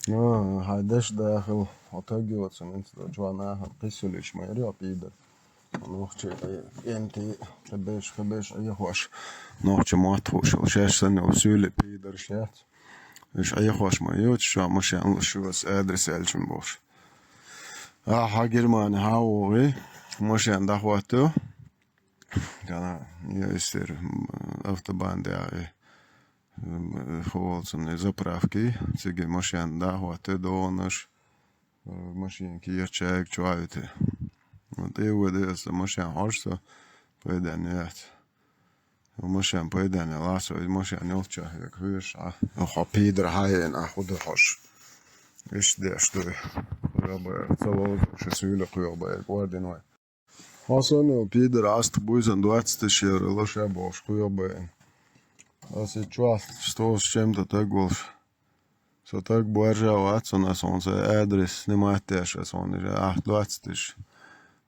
هيداش داخل هتجوز انت جوانا قيسوليش ما يريا بيدر نوختي انتي خبيش اي خوش نوختي ما تخوش وشاش سنة وسولي بيدر شات ايش اي خوش ما يوت شو مش يعني شو بس ادرس الجم بوش حاجر ما نهاوي مش يعني دخواتو كان يصير افتبان داعي خولسن заправки цеги машин дохваты донаш машинки ячаек чуавите вот и вот это машин хорса поеданет машин поедане ласо машин нелча як хыш а пидр хайен а худ хош ايش ده что я целого шесуля хуёба гординой Hasan пидр аст буйзан 20 шер лоша бош хуёба а сейчас что с чем-то так больше. Så tak boerja såna sån så adres ne matters sån är 28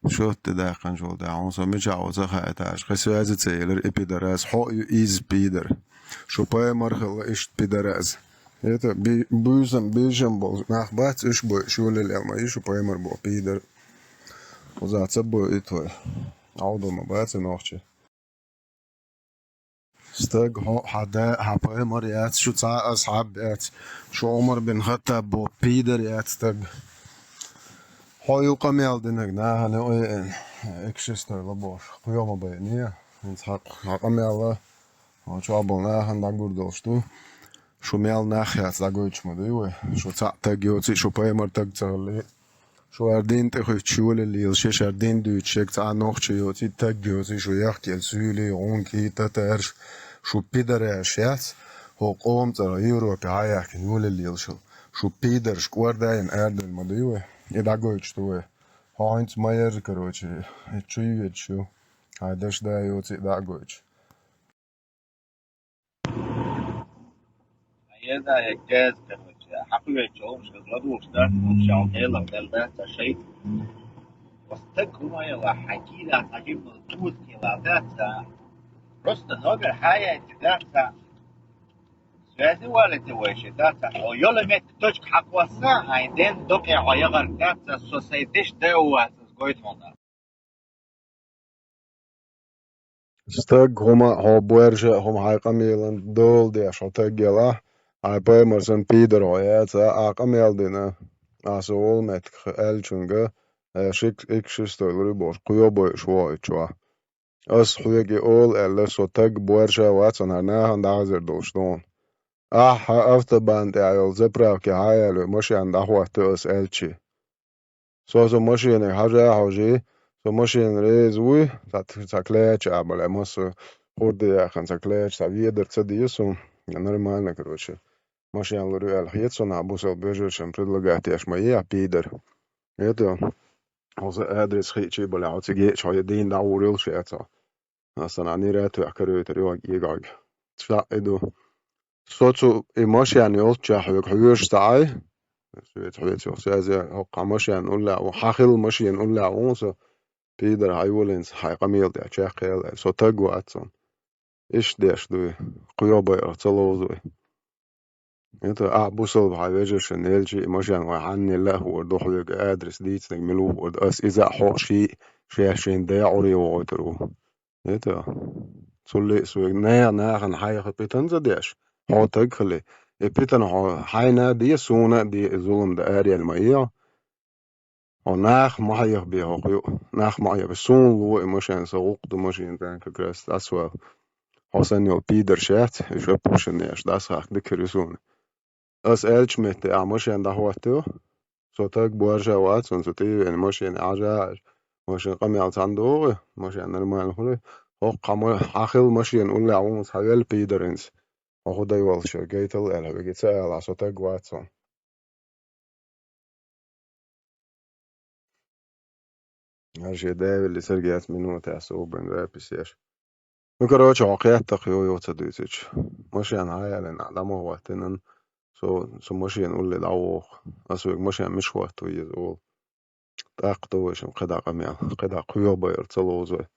شوت ده كان شو ده هون سو مش عاوز خاطر خسو از تسيلر ابيدراز هو از بيدر شو باي مرخل ايش بيدراز это бюзем был нахбац иш бо шуле лема иш по эмер бо пидер узаца бо и твой аудома бац нохче استاج حدا حبا مريات شو تسع أصحاب يات شو عمر بن خطاب بو بيدر يات استاج هايو قميل دينك نا هني اوي اكشستر لبوش قيوم بينية انت حق قميل شو عبونا هن داقور دوشتو شو ميل ناخيات داقويتش مدوي شو تسع تاقيوتي شو بايمر تاق تغلي شو اردين تخي تشول اللي يلشيش اردين دوتشيك تسع نوخشي يوتي تاقيوتي شو يحكي السولي ونكي تترش شو بيدر شات هو قوم ترى يورو كهايك نقول اللي يلشل شو بيدر شكور داين اردن مدوي يداقويتش توي هاينت ماير كروتشي اتشوي اتشو هايداش دا يوتي داقويتش هذا جاز كروتشي حقيقة شو مش غلطوا اشترك مش عم يلا ده شيء واستكوا يلا حكي لا حكي مضبوط يلا ده بس نقدر حاجة ده سوازي ولا تويش ده أو يلا مت توش حق وسا عندن دوك عيار ده سوسيتيش ده هو قويت هنا استاج هما هو بورجا هم هاي قميلن دول دي عشان تجيلا هاي بايمرسن بيدر ويات قميل دينا اسول مت الچunga شيك اكشستول ريبوش قيوبو شوي شوا اس خويجي اول الا سو تاج بورجا واتسن هنا هندازر دوشتون افتبان دي ايول زبراوكي هاي مش عند اخوات اس الچي سو ماشين حاجه حاجه سو ماشين ريزوي تاكليتش عمل مس خود يا خان تاكليتش تاويدر تديسو нормально короче машин лориал хетсон абусал бежишем предлагать яш моя пидер это also адрес хичи боля отиге чой дин да урил шета اصلا اني راتو اكرويتر يوغ تشا ادو صوتو ايموشن يولتشا حيوش تاعي شويت حبيت وخسازي هو قاموشن ولا وحاخل مشين ولا ونسو بيدر هايولينس هاي قميل دي اتشاقيل سو تاقو اتسون ايش ديش دوي قيوبا ارتلوزوي انت بوصل بهاي وجهش نيلجي مشان وحني له ورد حويق ادرس ديت نجملو ورد اس اذا حوشي شاشين دا عري وغيترو انت سولي سوي نا خن حي خبيتن زديش هو تاقخلي بيتن هو حينا دي سونا دي ظلم دا اريا المياه هو ناخ معيخ بيه قيو ناخ معيخ بسون لو مشان سوق دو مشان تانك كريست اسوا حسن يو بيدر شات يشوفوش نيش داس حق دكريسون اس الچ مت مشان ده هوتو صوتك بورجا واتسون صوتي يعني مشان عجاج مشان قمي على صندوق مشان نرمال هو هو قام اخل مشان ولا عون حيل بيدرنس هو ده يولش جيتل الا بيجي على صوتك واتسون هرشي ده اللي سرقت منو تاسو بن رابسيش Короче, عقيدتك يو تدويتش مشان هاي لان عدم هو تنن så مشان نقول للعوق أسوق مشان مش وقت ويزول تاقتو وشم قدا قميع قدا قيوبا يرتلوزوي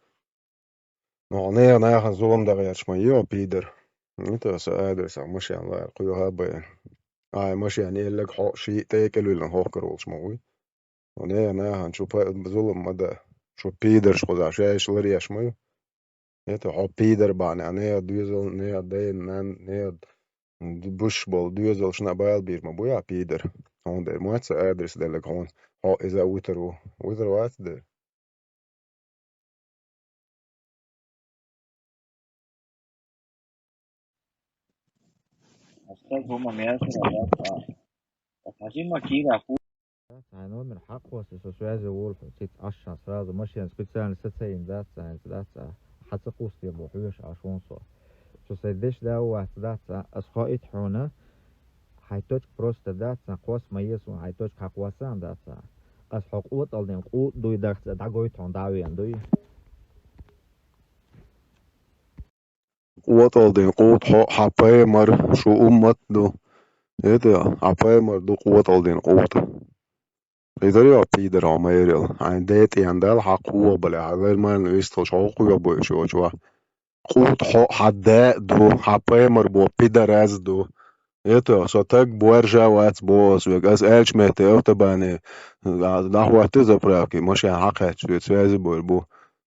نعنيا ناخن زولم دا غيرش ما يو بيدر انت سأدرس مشان لا قيوها بين مش يعني لك حق شيء تاكل ولا هوكر والشموي ونيا هنشوف ظلم مدى شو بيدر خدا شاش لري شمو نيتا حق بيدر بان نيا دوزل نيا دين نان نيا bush bol duzel شنا بايل بير ما بويا بيدر هون der مواتس ادرس دلك هون حق اذا ويتر وات ده أستاذ هما مياسر عايزين ماكينة Ein nummer حقوس سوسوازي وولف تيت عشان سرازة ماشي سبيциально ستين ذات حتقوس دي بوحوش عشان صو شو سيدش ده واحد ذات أسخائت حونا حيتوش بروست ذات قوس ميس وحيتوش حقوسان ذات أس حقوت ألدين قوت دوي دخت دعوي تون داوين دوي وطل دين قوت حق حباي مر شو أمت دو إيه حباي مر دو قوت دين قوت إذا يا بيدر عميريل عن ديت يندل حق هو بلا غير ما نويستو شوق يبو شو قوت حق حداء دو حباي مر بو بيدر از دو Eto, so tak buerja wats boos weg as elch mete autobahn nach warte zapravki مش يعني حقها تسوازي بو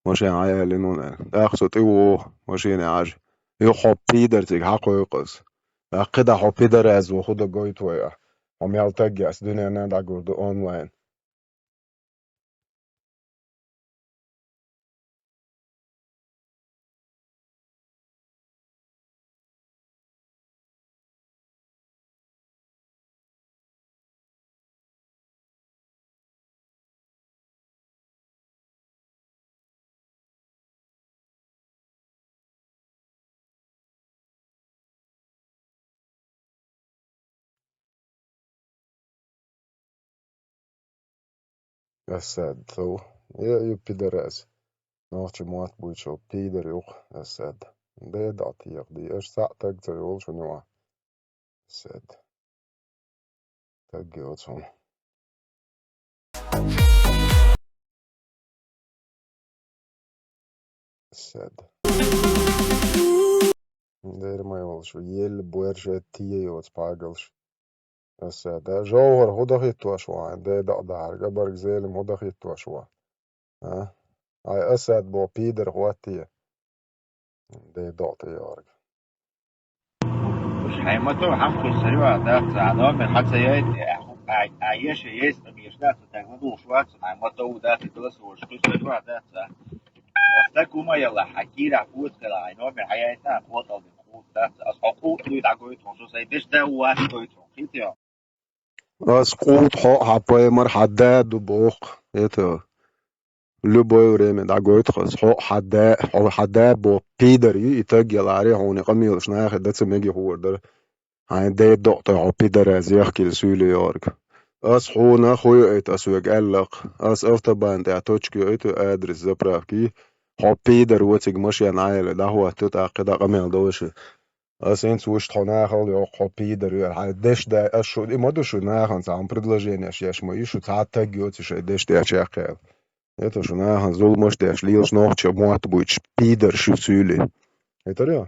مش يعني عيال انون اخسو تيو مش يعني عاج يو حبيدر تيك حقو يقص اقدا حبيدر از وخدا جويت ويا هم يالتاج اس دنيا نادا جورد اونلاين اسد ثو يو بيدر از نوتش موات بويتشو بيدر يوخ اسد ده دعطيق دي ايش ساعتك تيول شنو اسد تاج يوتشون اسد دير ما يولش يل بويرجة تيه يوت باقلش اسد ده جوهر هو دخيت وشوا ده دقدار جبر زيلم هو دخيت وشوا ها اي اسد بو بيدر هو تيه ده دقت يارج مش حيمتو حمكو السريوة ده سعدان من حتى عيش يس ميشنا تتعمدو شوات حيمتو ده تدرس وشكو السريوة ده أفتكو ما يلا حكي فوت كلا عينو من حياتنا قوة الخوت ده أصحقو دو يدعقو يتونسو سيدش ده واحد دو يتونسو يا اس قوت حق حباي مر حداد دو بوق يتو لو بوي ريمن دا قويت خس حق حداد بو بيدر يتجل عليه هوني قميل شناخ ده تسميجي هو ده عن ده دقت عو بيدر از يحكي لسولي يارج اس حونا خوي ايت اسوق قلق اس افتبان ده توچكي ايتو ادرس زبراكي حق بيدر وتج مش ينعيل ده هو تتعقد قميل دوش اس انت وش تناخل يو حق بيدر يعني دش ده اشو دي مدو شو ناخن سام предложение شيش ما يشو تعال تجيوت شي دش ده شاقل это же нахан зул мож деш лилш нох че моат буич пидер шу сюли это ре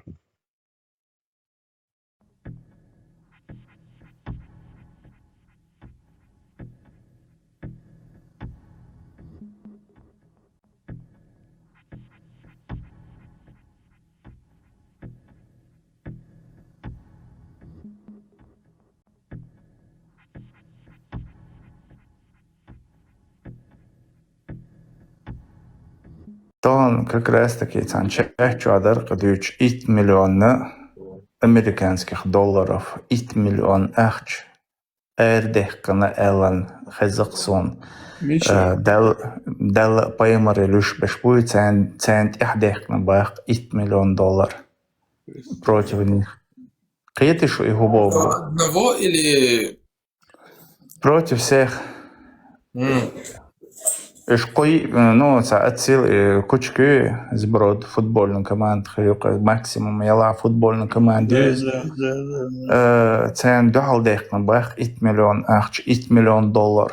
طبعا как раз таки цанчачу адар قدوش 8 مليون американских долларов 8 مليون أخش أردهقنا إعلان خزقسون دل بايمر لوش بشبوي цент إحدهقنا باق 8 مليون دولار против них. Какие что его богу? Одного или... Против всех. Шкой, ну, отсил кучки сброд футбольную команду, максимум я футбольную команду. Цен дохал дехна бах 8 مليون أخش 8 مليون دولار.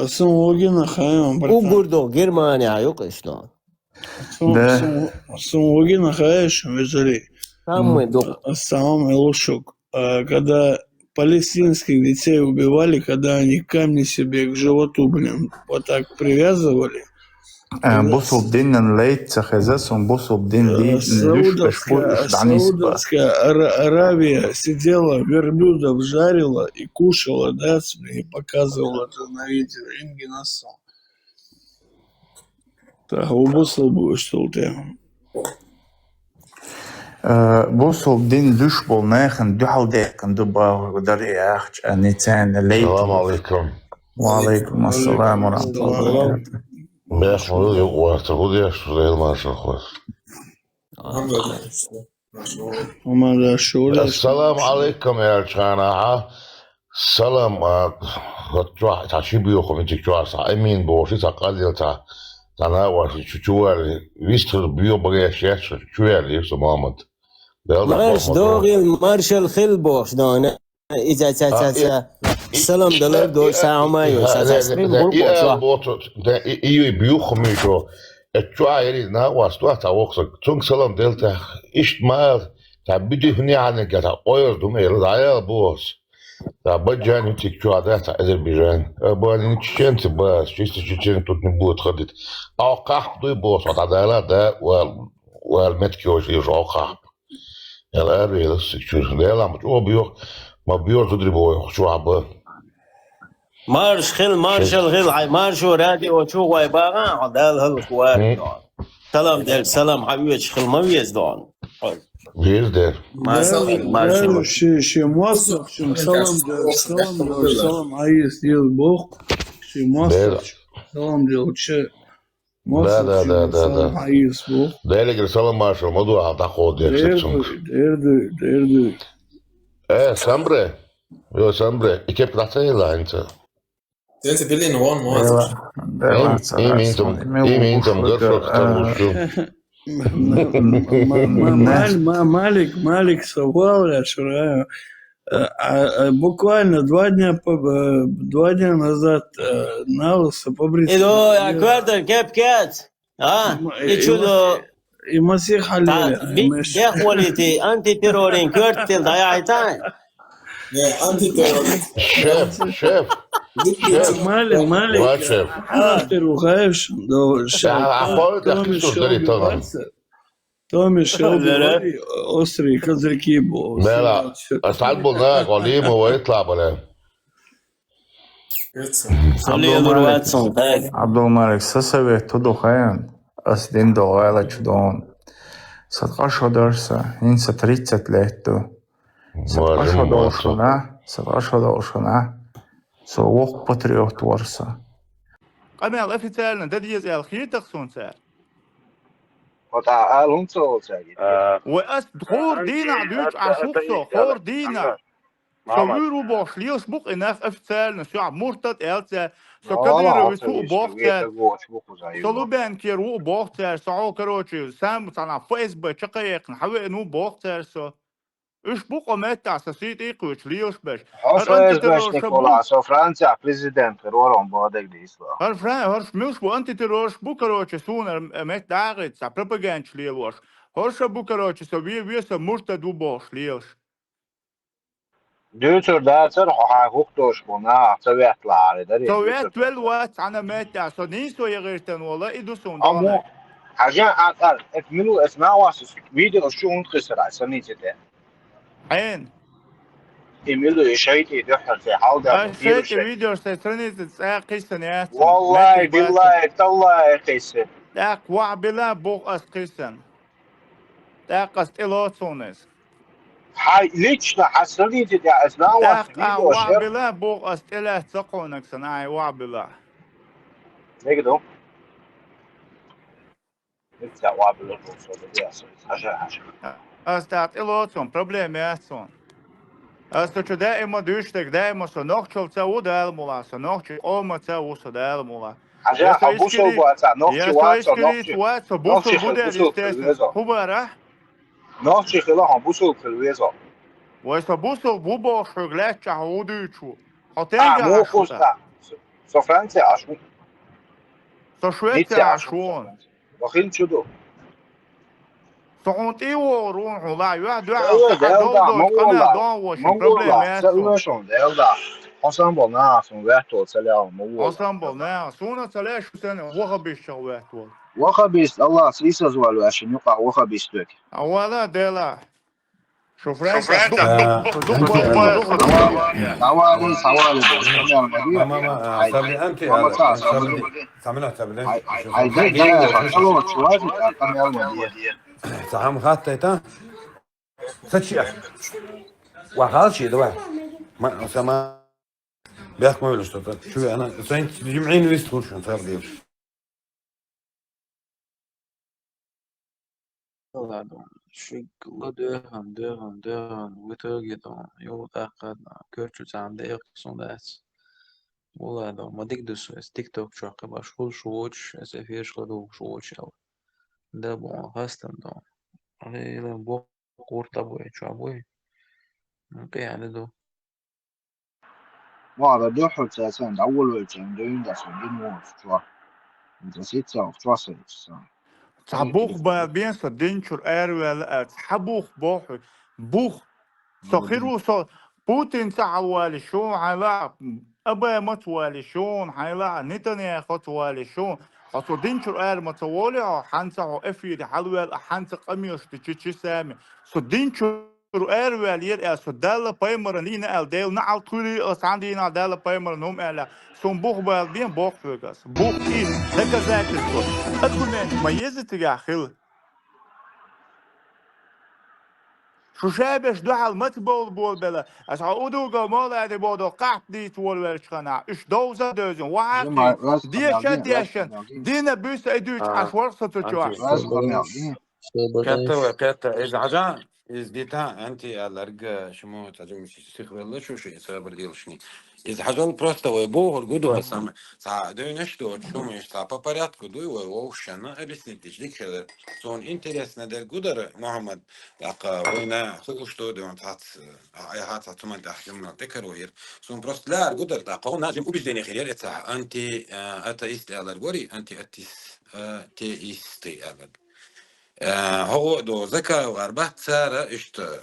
Сумогина хаем, братан. Угурдо, Германия, yok işte. Сумогина хаешь, везли. Самый дух. Самый лучшок. Когда палестинских детей убивали, когда они камни себе к животу, блин, вот так привязывали. Бусл бдинен лейт цахезесом, бусл бдин ли лиш бешпуй уж данисба. Саудовская Аравия сидела, верблюдов жарила и кушала, да, и показывала это на видео. Ингенасо. Так, убусл будешь, что у тебя. Бусл бдин лиш бол нехен дюхал дехен дуба удари ахч анитан лейт. السلام عليكم. وعليكم السلام ورحمة الله وبركاته. بيحملوا يقوى تقول يش ليل ما شخص. وما شو السلام عليكم يا جماعة. سلام تروح تعشيبيو خمسة جوار سايمين بوشي تقلل تناول شوال ويستر بيو بغيش شوال يسمى محمد. مارش دوغي مارشال خلبوش دونه إذا سلام دلار دو ساعة ما يوسف ده إيو بيوخ ميشو الشوائري ناواس توات أوكسك تون سلام دلتا إشت ما تعبدي هني عنك تا أوير دومير دايا بوس تابجان يتك شو عادات أذربيجان بان نتشين تباس شيست تشين توت نبوت خدت أو قاح دوي بوس وتعدالا ده والمتكيوش يجو قاح يلا أري لسه ده لا مش هو بيوخ ما بيور تدري شو عبا مارش خل مارشال خل مارش ورادي وشو وايباغا عدال هالكوار سلام دل سلام حبيبي خل ما بيزدون بيزدر مارش شي موثق شي سلام عايز ديال بوق شي موثق سلام ديال شي موثق سلام عايز بوق ده اللي سلام مارشال الموضوع هتاخد دير سامبري يو سامبري كيف تحتاج لا انت Dette bilder en one more. إيمينتم قصرك تمشوا. Малик совал, я шураю. Буквально 2 дня назад Наус побриться. إذا أكبر كيف كات يشوفوا المسيح اللي يا أخوانتي أنتي تيرورين كورتل ضيعتين. أنتي تيرورين. شيف. مالك حاضر وخايف دو تومي شلبي أسري كذركيبو لا أتعلموا ده قليم هو يطلع بلا عبد الملك سسوي تدو خيان أسدين دو غايلة جدون ستقاشو درسة إنسا تريتت ليتو ستقاشو دوشنا سوق بطريقت ورسة قمع الأفتال نديز الخير تخصون سال وتعال هم سوالساجي وأس خور دينا عدوش عشوقسو خور دينا سويرو بوش ليوش بوق إناف أفتال نسوع مرتد إلتا سكدير ويسوق بوختال سلو بان كيرو بوختال سعو كروتشي سام تانا فيسبوك شقيق نحوي إنو بوختال سو إيش بوق متى سسيت إيقوش ليوش باش حصل باش نيكولاس فرنسا بريزيدنت رورون بادك ديسلا هرش مش بو أنت تروش بوكروتش سونا مت داغت سا بروباغانش ليوش هرش بوكروتش سوي ويسا مرتد وبوش ليوش دوتر داتر حقوقش بنا سويت لاري دري سويت والوات أنا متى سنيسو يغيرتن والله إدوسون أمو حاجة أقل اكملوا اسمع واسس فيديو شو انخسر سنيته عين اعملوا شيء يدخل في حوض شيء فيديو سنيت قيسن والله بالله تالله قيسن داك وعبلا بوق أس قيسن داك استيلوتسونس هاي ليش حصلت يا اسمع داك وعبلا بوق استيلات تقونك سناي وعبلا نقدر نتسع وعبلا بوصل حاجة أستاذ إلوتسون بروبليماتسون أستاذ دائما دوشتك دائما سنوخشل تاو دالمولا سنوخشل أوما تاو سدالمولا حاجة أبوسول بواتسا نوخشي واتسا بوسول بودا لستيسن خبارة نوخشي خلا أبوسول كلويزا ويسا بوسول بوبو شغلات شعوديشو حتنجا عشوتا سو فرنسي عشون سو شويتسي عشون بخيل شدو صعود إيورون ولا يهدو Sơ del دول da, دوش قمع دون وشن Mongola, så problemet uansett del da. Og så var det som vet å selge Mongola. ensemble نا سونا تلاش سنة وغبيش شوات وال وخبيست الله سيسا زوال عشان يقع وخبيست لك. أولا ديلا شوف رانك أنت سوالي سوالي بس كم المدير ما سبلي أنت وما هذا تعرف سبلي سامنا سبلي هاي ده خلوا شوازي كم المدير سام خاطة ستشيء وخلاص شيء ده ما سما بيحكم ولا شو أنا سنت جمعين ويستول شو صار دير Skygge døren, utøget jo akkurat görçü anda yakson das. Ola da madik TikTok çok başkul şoç SFR şladu şoç al. Da bu hastam da. Ale bu orta boy çaboy. Yani do. وهذا دو حساسين أول وجهين دوين ده سودين وش شو أنت سيتسا وشواسي تعبوخ بين صدينشور أروال تحبوخ بوخ صخيرو بوتين تعوالي شون حيلا أبا متوالي شون حيلا نتنيا خطوالي شون أصو دينشور متوالي أو حانسا أفيد حلوال حانسا قميوش تشيشي سامي سو دينشور أروال ير أسو دالا بايمر لينا ديل نعال طولي أساندينا دالا بايمر نوم ألا سون بوخ بالبين بوخ فيغاس بوخ إيه لك ذاكر سو أكونين ميزة تجاخل شو شابش دعال متبول بول بلا أسعودو قمال هذا بودو قاعد دي تول ورشخنا إيش دوزة دوزن واقي ديشن دينا بيس أدوش عشوار ستوشوا كتا إذا عجان إزديتا أنت الأرجع شو تجمع استخبار شو شيء سبب ديلشني إذا حاجة просто ويبوه الجودو سام ساعدوا نشتو شو مش سابا порядку دوي ووشنا объяснить ليك هذا сон интересно del гудер محمد لقى وينا خو что دون تات هات تمن تحكمنا تكروير сон просто لا الجودر لقى ناجم убеждение خير это أنت أتيست الأرجوري أنت أتيستي أبد هو دو ذكر وأربعة سارة إشت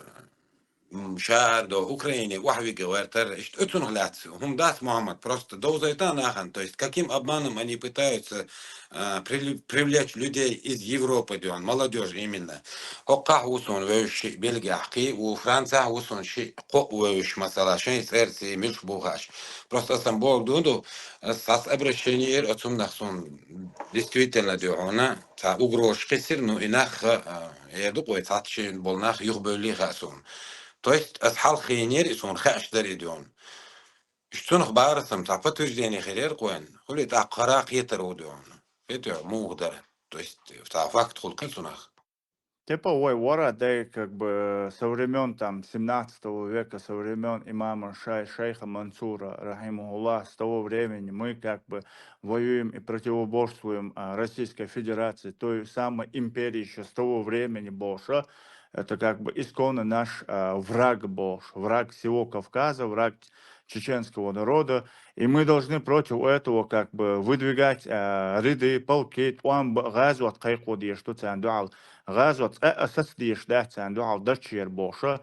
شاعر دو أوكراني وحوي جوارتر إشت أتون هلاتسو هم دات محمد просто до зайта нахан то есть каким обманом они пытаются привлечь людей из Европы дон молодежь именно هقع وصون وش بلغ حقي وفرنسا وصون شيء وش مثلا شيء سيرسي مش بوغاش просто سمبول دودو сас обращение отцом нахсон действительно дёна та угрош кесир ну инах я думаю татшин болнах юхбели хасун то есть асхал خينير يسون خاش دري دون شتون اخبار سم تعفتوش ديني خير قوين خلي تاع قراق يترودون это мугдар то есть та факт хол кансунах Типа, ой, вора, да, как бы со времен там 17 века, со времен имама шейха Мансура, рахимахуллах, с того времени мы как бы воюем и противоборствуем Российской Федерации, той самой империи еще с того времени больше. Это как бы исконно наш враг больше, враг всего Кавказа, враг чеченского народа, и мы должны против этого как бы выдвигать ряды, полки, газу от кайкоди, что цандуал, газу от асас да цандуал, дачер боша.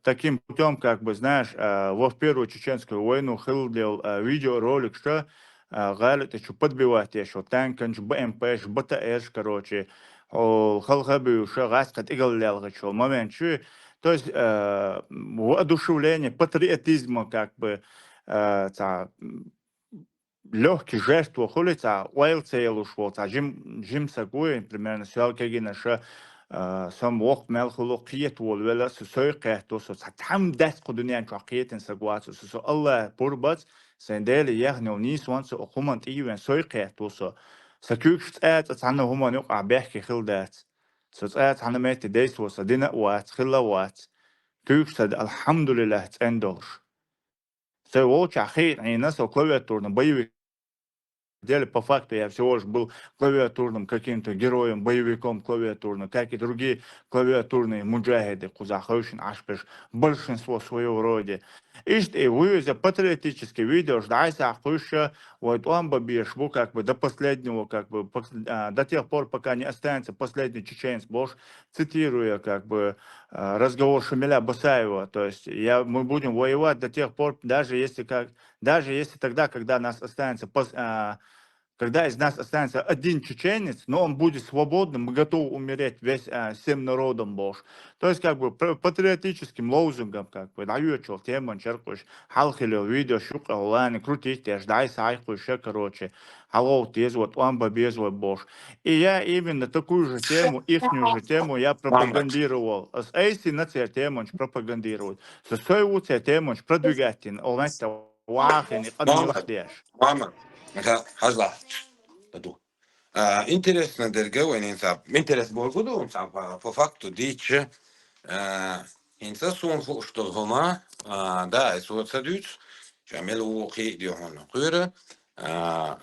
Таким путем, как бы, знаешь, во первую чеченскую войну хилдел видеоролик, что галит еще подбивать еще танканч, БМПш, БТР, короче, خلخبي شو غاسقة إقل لالغشوا момент شو то есть воодушевление патриотизма как бы легкий жест выходит ойл целую швол жим сагуй примерно сялка гинаша сам вقت ملخلو قيت ولا سويقه تو سام دست قدنيان قيت سغوات سو الله بربط سندل يعني نيس وانس اخومنت ايوان سويقه تو سكوكت اتعنا هما نقع بحكي خلدات سات عنا مات ديس وصدنا وات خلوات كوكت الحمد لله تندوش سووش اخير يعني ناس клавиатурно боевик деле по факту я всего лишь был клавиатурным каким-то героем, боевиком клавиатурным, как и другие клавиатурные муджахиды, кузахошин, ашпеш, большинство своего рода. Ишт и вывезя патриотические видео, ждайся ахуша, вот он бы бешву как бы до последнего, как бы до тех пор, пока не останется последний чеченец, Бош, цитируя как бы разговор Шамиля Басаева, то есть мы будем воевать до тех пор, даже если тогда, когда нас останется когда из нас останется один чеченец, но он будет свободным, мы готовы умереть всем народом, Бож. То есть, как бы, патриотическим лозунгом, как бы, даю чел тему, черкуш, халхилил видео, шука, улани, крутить, ждай сайхуша, короче, халов тез, вот он бобез, вот Бож. И я именно такую же тему, ихнюю же тему я пропагандировал. С эйси на цей тему пропагандировать. С свою цей тему продвигать, он это вахин, и Мама. Hajla. Интересно, дорогой, интерес был по факту дичь. Интересно, что гома, да, это вот садюц, шамелу хидион, кура,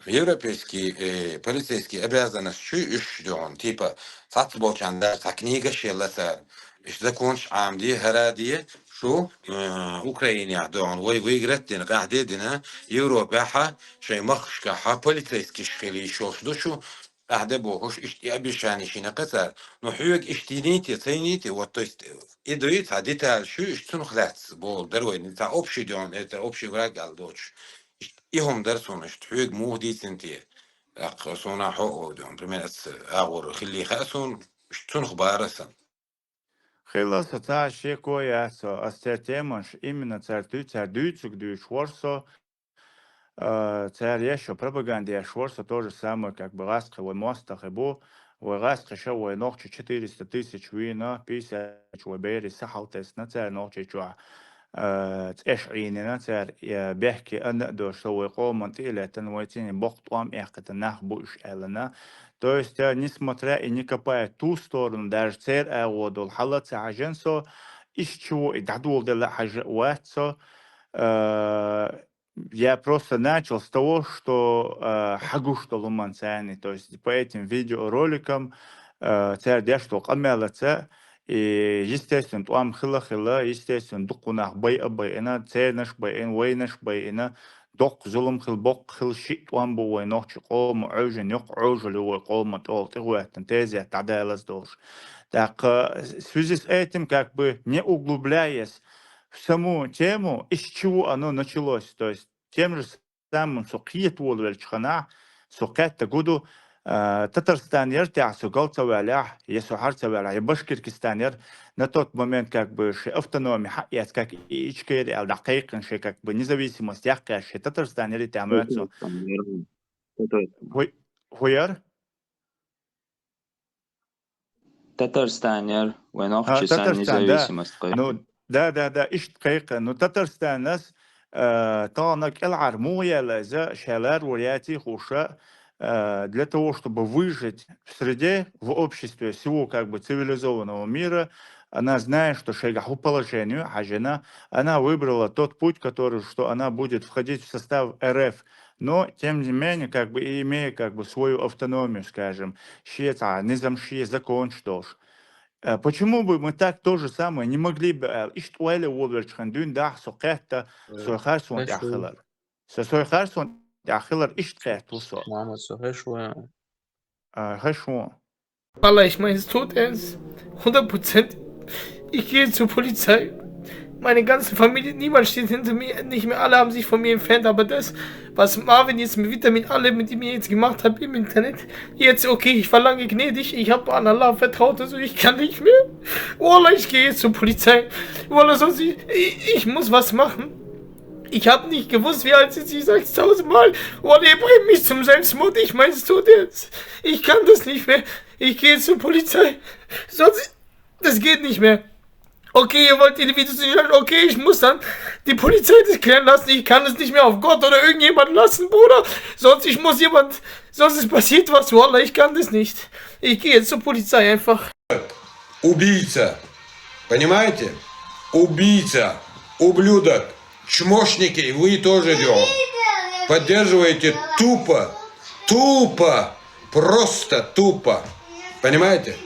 европейский полицейский обязанности ищдион, типа, сатсболчанда, та книга шелласа, законч амди, харадие, شو أوكرانيا دون ويغرتين قاعدين يوروبا شيء مخشكها بوليتيسكي شخلي شو قاعدة بوش أبي شاني شينا قصر نحوك اشتينيتي تينيتي وتوست إدريت عديتها شو اشتنو خلاتس بول دروين انت أوبشي دون انت أوبشي وراجع دوتش إيهم درسون اشتحوك مودي سنتي صونا حقوق دون برمينس أغور خلي خاسون اشتنو خبارسن Хилас та ще коясо, а це темаш іменно цердуйцук дюшворсо, церьешо пропагандия шворсо то же самое, как бы ласковый мостах и бу, ласка ще вой ногче 400 тысяч вина, 50 вебери сахалтес на цер ногче чуа. تأشعيننا تار بيحكي أنا دو شوي قومن تيلة تنويتين بوقت وام إحكة نخبوش ألنا то есть, несмотря и не копая ту сторону, даже цер аводул халат аженсо, из чего и дадул де ла хажуатсо, я просто начал с того, что хагуш толуман цани, то есть по этим видеороликам цер дештол камелаца, и естественно, туам хила, естественно, дукунах бай-абайна, цернаш байн, вейнаш байна, دوق ظلم خل بق خل شيء وان بوي نوش قوم عوجن يق عوجل هو قوم تقول تقوى تنتزع تعدالز دوش. Так, в связи с этим, как бы не углубляясь в саму тему, из чего оно началось, то есть тем же самым сукиет волвельчхана, сукетта гуду, Татарстанер тясу галцаваля, если харцаваля, и Башкиркистанер на тот момент как бы автономия, как и ичкери, ал дакайкан, как бы независимость, яхкаши, Татарстанер тямуэцу. Хуяр? Татарстанер, войнохчисан независимость. Ну, да, ишт кайка, ну Татарстан нас, танак эл-армуя лаза, шалар варьяти хуша, для того, чтобы выжить в среде, в обществе всего как бы цивилизованного мира, она знает, что шейгаху положению, хажина, она выбрала тот путь, который, что она будет входить в состав РФ, но тем не менее, как бы и имея как бы свою автономию, скажем, низам шие закон, что ж. Почему бы мы так то же самое не могли бы, иштуэле уолверчхандун да сокетта сойхарсон яхилар. Сойхарсон Ахилар ist Kertuso. Mama, so Hirschwein. Hirschwein. Allah, ich meine, es tut ernst. 100%. Ich gehe zur Polizei. Meine ganze Familie, niemand steht hinter mir. Nicht mehr alle haben sich von mir entfernt. Aber das, was Marvin jetzt mit Vitamin alle mit mir jetzt gemacht hat im Internet. Jetzt, okay, ich verlange gnädig. Ich habe an Allah vertraut. Also ich kann nicht mehr. Wallah, ich gehe jetzt zur Polizei. Wallah, sonst ich muss was machen. Ich habe nicht gewusst, wie alt ist. Ich sag's 1000-mal. Oh, ihr bringt mich zum Selbstmord. Ich meine, es tut jetzt. Ich kann das nicht mehr. Ich gehe zur Polizei. Sonst, das geht nicht mehr. Okay, ihr wollt die Videos nicht hören. Okay, ich muss dann die Polizei das klären lassen. Ich kann es nicht mehr auf Gott oder irgendjemand lassen, Bruder. Sonst es passiert was. Wallah, ich kann das nicht. Ich gehe jetzt zur Polizei einfach. Убийца. Понимаете? Убийца. Ублюдок. Чмошники, вы тоже делаете. Поддерживаете тупо, просто тупо. Понимаете?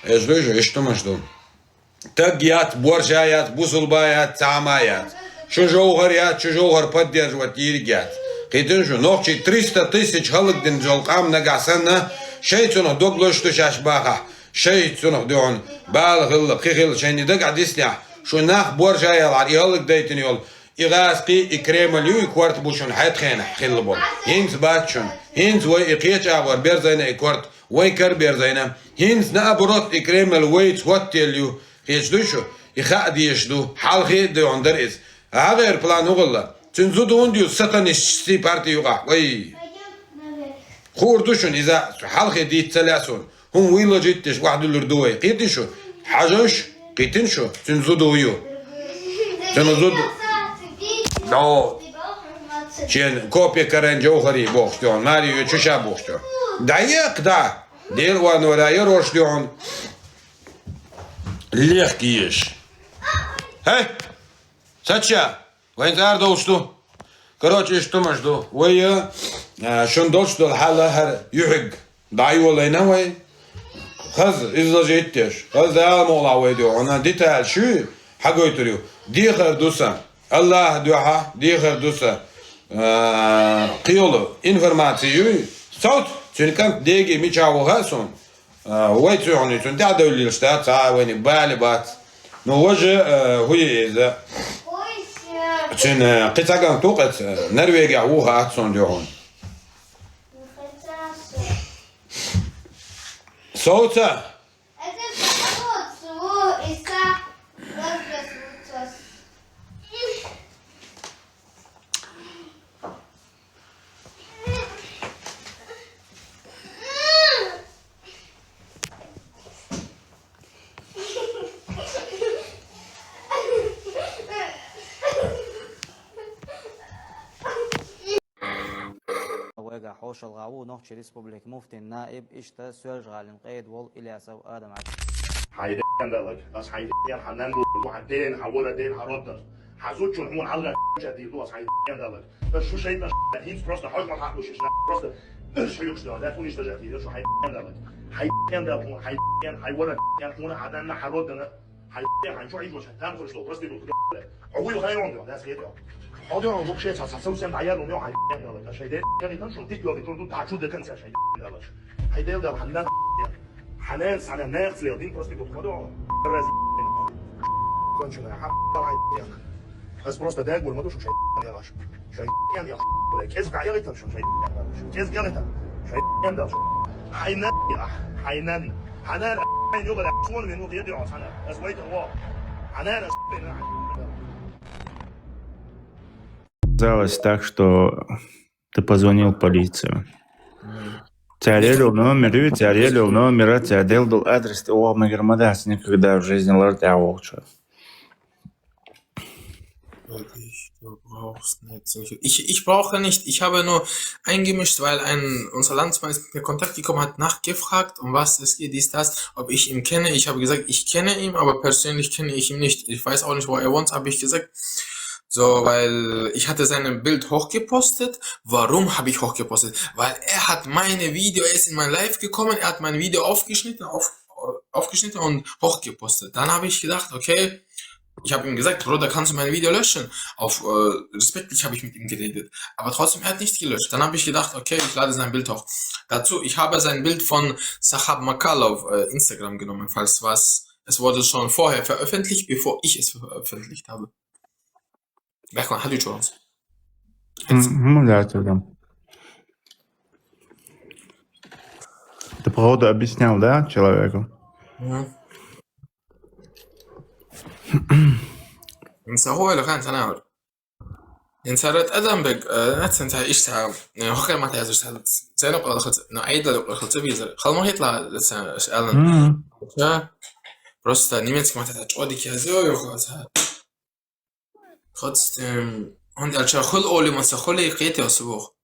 Я жду, что мы ждем. تقيات بورشايات بوصلبايات تعمايات شو جوهريات شو جوهر поддерживать يرجعت قيتن شو نوخشي 300 тысяч هلق دين جولقام نقعسنا شيء تنو دوغلوش تشاش باخا شيء تنو دون بالغ خيخل شيني دقع ديسلع شو ناخ بورشايا العري هلق ديتن يول إغاسقي إكريم اليو يكورت بوشون حيات خينا خلبون هينز باتشون هينز وي إقيتش عبر بيرزينا إكورت وي كر بيرزينا هينز نابروت إكريم الويت واتيليو هيشدوشو يخادي يشدو حال خيد دي عندر إز هاغير بلان أغلا تنزو دون ديو ستانيش سي بارتي يوغا وي خوردوشون إذا حال خيد دي تسلاسون هم ويلا جيتش واحد اللردوي قيتشو حاجوش قيتنشو تنزو دويو تنزو دو چين كوبي كارن جوهري بوختون ماريو چشا بوختون دايق دا ديل وانو راي روشدون ليخكيش هاي ساتشا وين تار دوستو كروتش اشتمشدو ويا شندوشدو الحالة هر يحق دايو ولا ينوي خز إذا جيتش خز دا مولا ويدو أنا ديتال شو حقو يتريو دي خردوسا الله دوحة دي خردوسا قيولو إنفرماتيو صوت تنكنت ديجي ميشاو هاسون ويتعني تندعو للشتات ويني بالي بات نوجه هي إذا تن قطعة توقت نرويجا وها أتصون ديون صوتا وجا حوش الغاو نوخش ريسبوبليك مفتي النائب اشتا سوالج غالين قيد وول إلياسا وآدم عبد حيدين دلك بس حيدين حنان وحدين حولدين حردر حزوج شنحون على جديد بس حيدين دلك بس شو شيء بس هينز بروست حاج ما حقوش بروست ايش هيوش ده فونيش تجديد شو حيدين دلك حيدين دلك حيدين حيولد يكون حدنا حردنا حيدين عن شو عيد مش هتام خش لو بروست دو هو يغيرون ده سيد حاضر انا بكره تسوسن عيال وميو حيدين دلك شيء كان تنشن تيجي وتقول تعشود كان شيء دلك حيدين ده حنان حنان على الناس اللي يدين بروست بيقولوا الرز كنت انا حق طلع بس بروست ده يقول ما دوش شيء يا باشا شيء يعني يا كيف قاعد يتم شيء كيف قاعد شيء ده حنان حنان حنان يقول شلون من يدي عصانا بس ويت هو حنان Казалось так, что ты позвонил в полицию. Теорелил номер, теорелил номер, теорелил адрес, о, Магермадас никогда в жизни лорда Аулча. Ich brauche nicht, ich habe nur eingemischt, weil unser Landsmann ist mit mir Kontakt gekommen, hat nachgefragt, um was es geht, dies, das, ob ich ihn kenne. Ich habe gesagt, ich kenne ihn, aber persönlich kenne ich ihn nicht. Ich weiß auch nicht, wo er wohnt, habe ich gesagt. So, weil ich hatte sein Bild hochgepostet. Warum habe ich hochgepostet? Weil er hat meine Video, er ist in mein Live gekommen, er hat mein Video aufgeschnitten und hochgepostet. Dann habe ich gedacht, okay, ich habe ihm gesagt, Bruder, kannst du mein Video löschen? Auf respektlich habe ich mit ihm geredet. Aber trotzdem, er hat nicht gelöscht. Dann habe ich gedacht, okay, ich lade sein Bild hoch. Dazu, ich habe sein Bild von Sahab Makal auf Instagram genommen, falls was. Es wurde schon vorher veröffentlicht, bevor ich es veröffentlicht habe. Бэкман, how do you choose? Да, это да. Ты, походу, объяснял, да, человеку? هو اللي كان تناول انسرت ادم بك نتسنت ايش تاع هو ما تعرفش زين قال دخلت نعيد له دخلت فيزا خل ما يطلع لسه اسالنا просто немецкий ما تعرفش ودي كذا خلاص trotzdem und als خل اول ما سخل يقيت اسبوع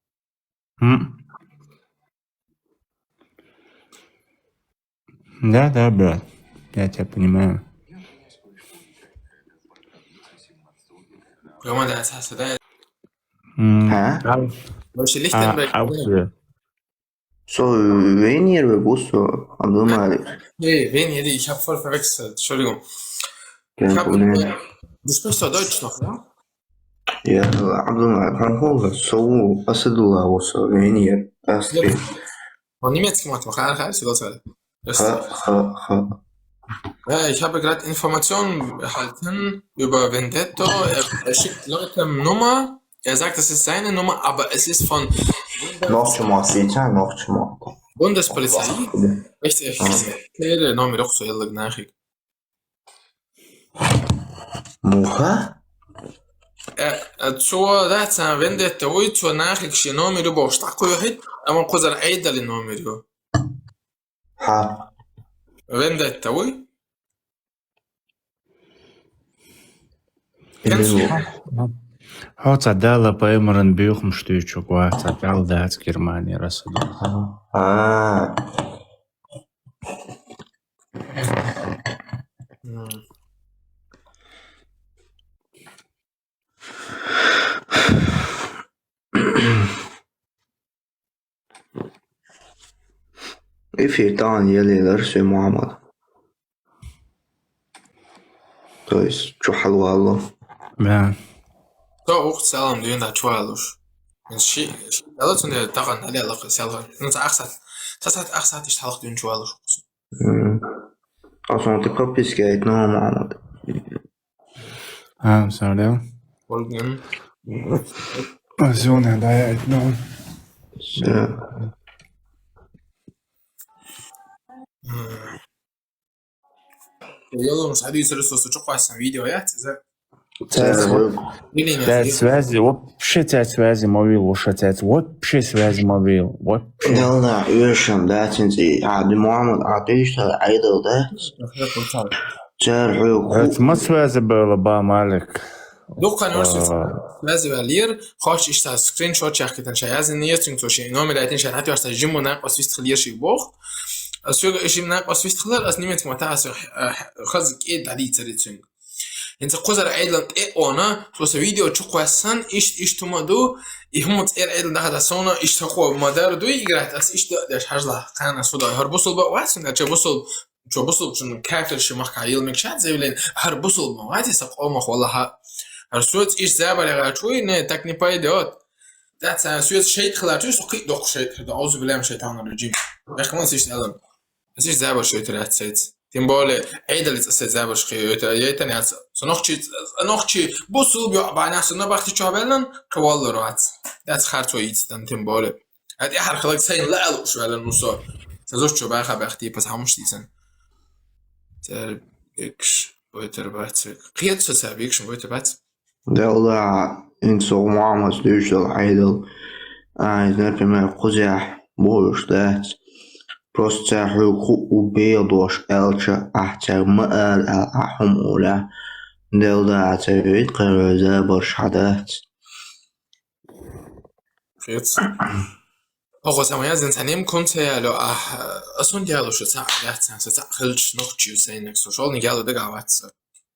Да, брат, я тебя понимаю. Roman der hast du da? Was Lichtenberg. So, wen hier bewusst so am Sommer? Nee, wen hier? Ich habe voll verwechselt. Entschuldigung. Ich hab, كان du sprichst doch Deutsch noch, ja? يا عبد الله كان هو سو أسد الله وسويني أسري Und niemiecki macht noch, ich habe gerade Informationen erhalten über Vendetto. Er schickt Leute Nummer. Er sagt, es ist seine Nummer, aber es ist von Bundespolizei. Richtig. Kere Nummer doch so ehrlich nachricht. موها So that's a Vendetto. Wait so nachricht شي نوميرو بوشتاق واحد أما قدر عيدا للنوميرو. ها Vendetto. Hau cadela paimran biuchum štuiču, ko cadela dāc Germānija rasadu. Эфир Даниэль Сей Мухаммад. То есть, что халва Да. То ух салам дюн да чуалуш. Ши яла цуне таган али аллах салга. Нуца ахсат. Тасат ахсат иш талах дюн чуалуш. Alltså inte koppiskate no Muhammad. Så det. Volgen. Så när det är ett någon. يلا مش عادي يصير تشوفوا احسن فيديوهات زي связи, вообще тебя связи мобил, уж отец, вообще связи мобил, вообще. يلا يوشم ده تنزي عبد محمد عطيش عيدل ده Это ما связи было, ба, Малик. دوقا نورسو لازم لير خاش اشتا سكرين شوت شاخ كتن شاي از نيتين تو شي نومي دايتين شاي حتى واستا جيمو ناقص فيست خلير شي بوخ اسوغ اشي ناقص فيست خلير اس نيمت متاع خزق ايه دالي تريتين انت قزر عيدلن ايه اونا تو فيديو تشقوسن ايش تومادو يهمت عيدل ده سونا ايش تخو مادر دو يغرات اس ايش داش حاجلا قانا سودا هربوسل با واسن ده بوسل چون كافر شي مخ عيل مكشات زيلين هربوسل ما واتي سقو مخ والله Арсует иш забарга чуй не так не пойдет. Да, арсует шейт хлачу, сукит дох шейт, да аузу билем шейтан режим. Бехмас иш алам. Es ist selber schuld erzählt. Dem Bolle Edel ist es selber schuld. Jeten jetzt so noch chi busul bi bana so na baxti chabeln kwallo rat. Das hart so ist dann dem Bolle. Hat er خلق sein la al شوال النص. تزوج شو بقى بختي بس همش ديسن. Der ich wollte was. Jetzt so sehr ich schon wollte was. ده إن سو معمس ليش العيدل نرفع من قزح بوش ده بروستا حقوق وبيضوش ألشة أحتر مقال أحم أولا ده عتبيت قرزة برشحدات Jetzt. Auch aus einem Jahr sind es nehmen konnte, also so ein Jahr schon sagt, ja, so sagt halt noch sein, so schon ein Jahr da gehabt.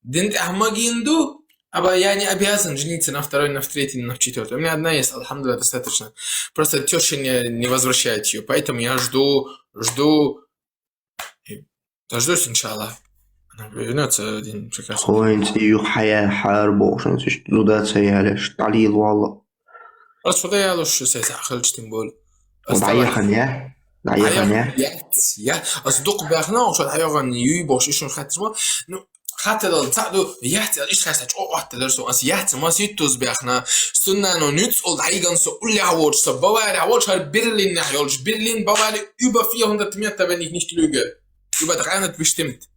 Den Ahmagin du aber я не обязан жениться на второй, на третьей, на четвертой. У меня одна есть, алхамдулилlah, достаточно. Просто теща не возвращает ее. Поэтому я жду. Дождусь, иншаллах. Она вернется один прекрасный. خوينت يحيى حرب وشان تشتغل سيالش تعليل والله. بس فده يا لوش سيسأخل تنبول. ضعيفا يا أصدق بأخنا وشان حيوان يبوش إيشون خاطر ما حتى لو تعدو يحتى إيش خاصة أو حتى لو سو أس يحتى ما سيتوز بأخنا استنى إنه نتسأل حيجان سو كل عوض سبواري عوض هر برلين نحيولش برلين بواري über 400 Meter wenn ich nicht lüge über 300 bestimmt.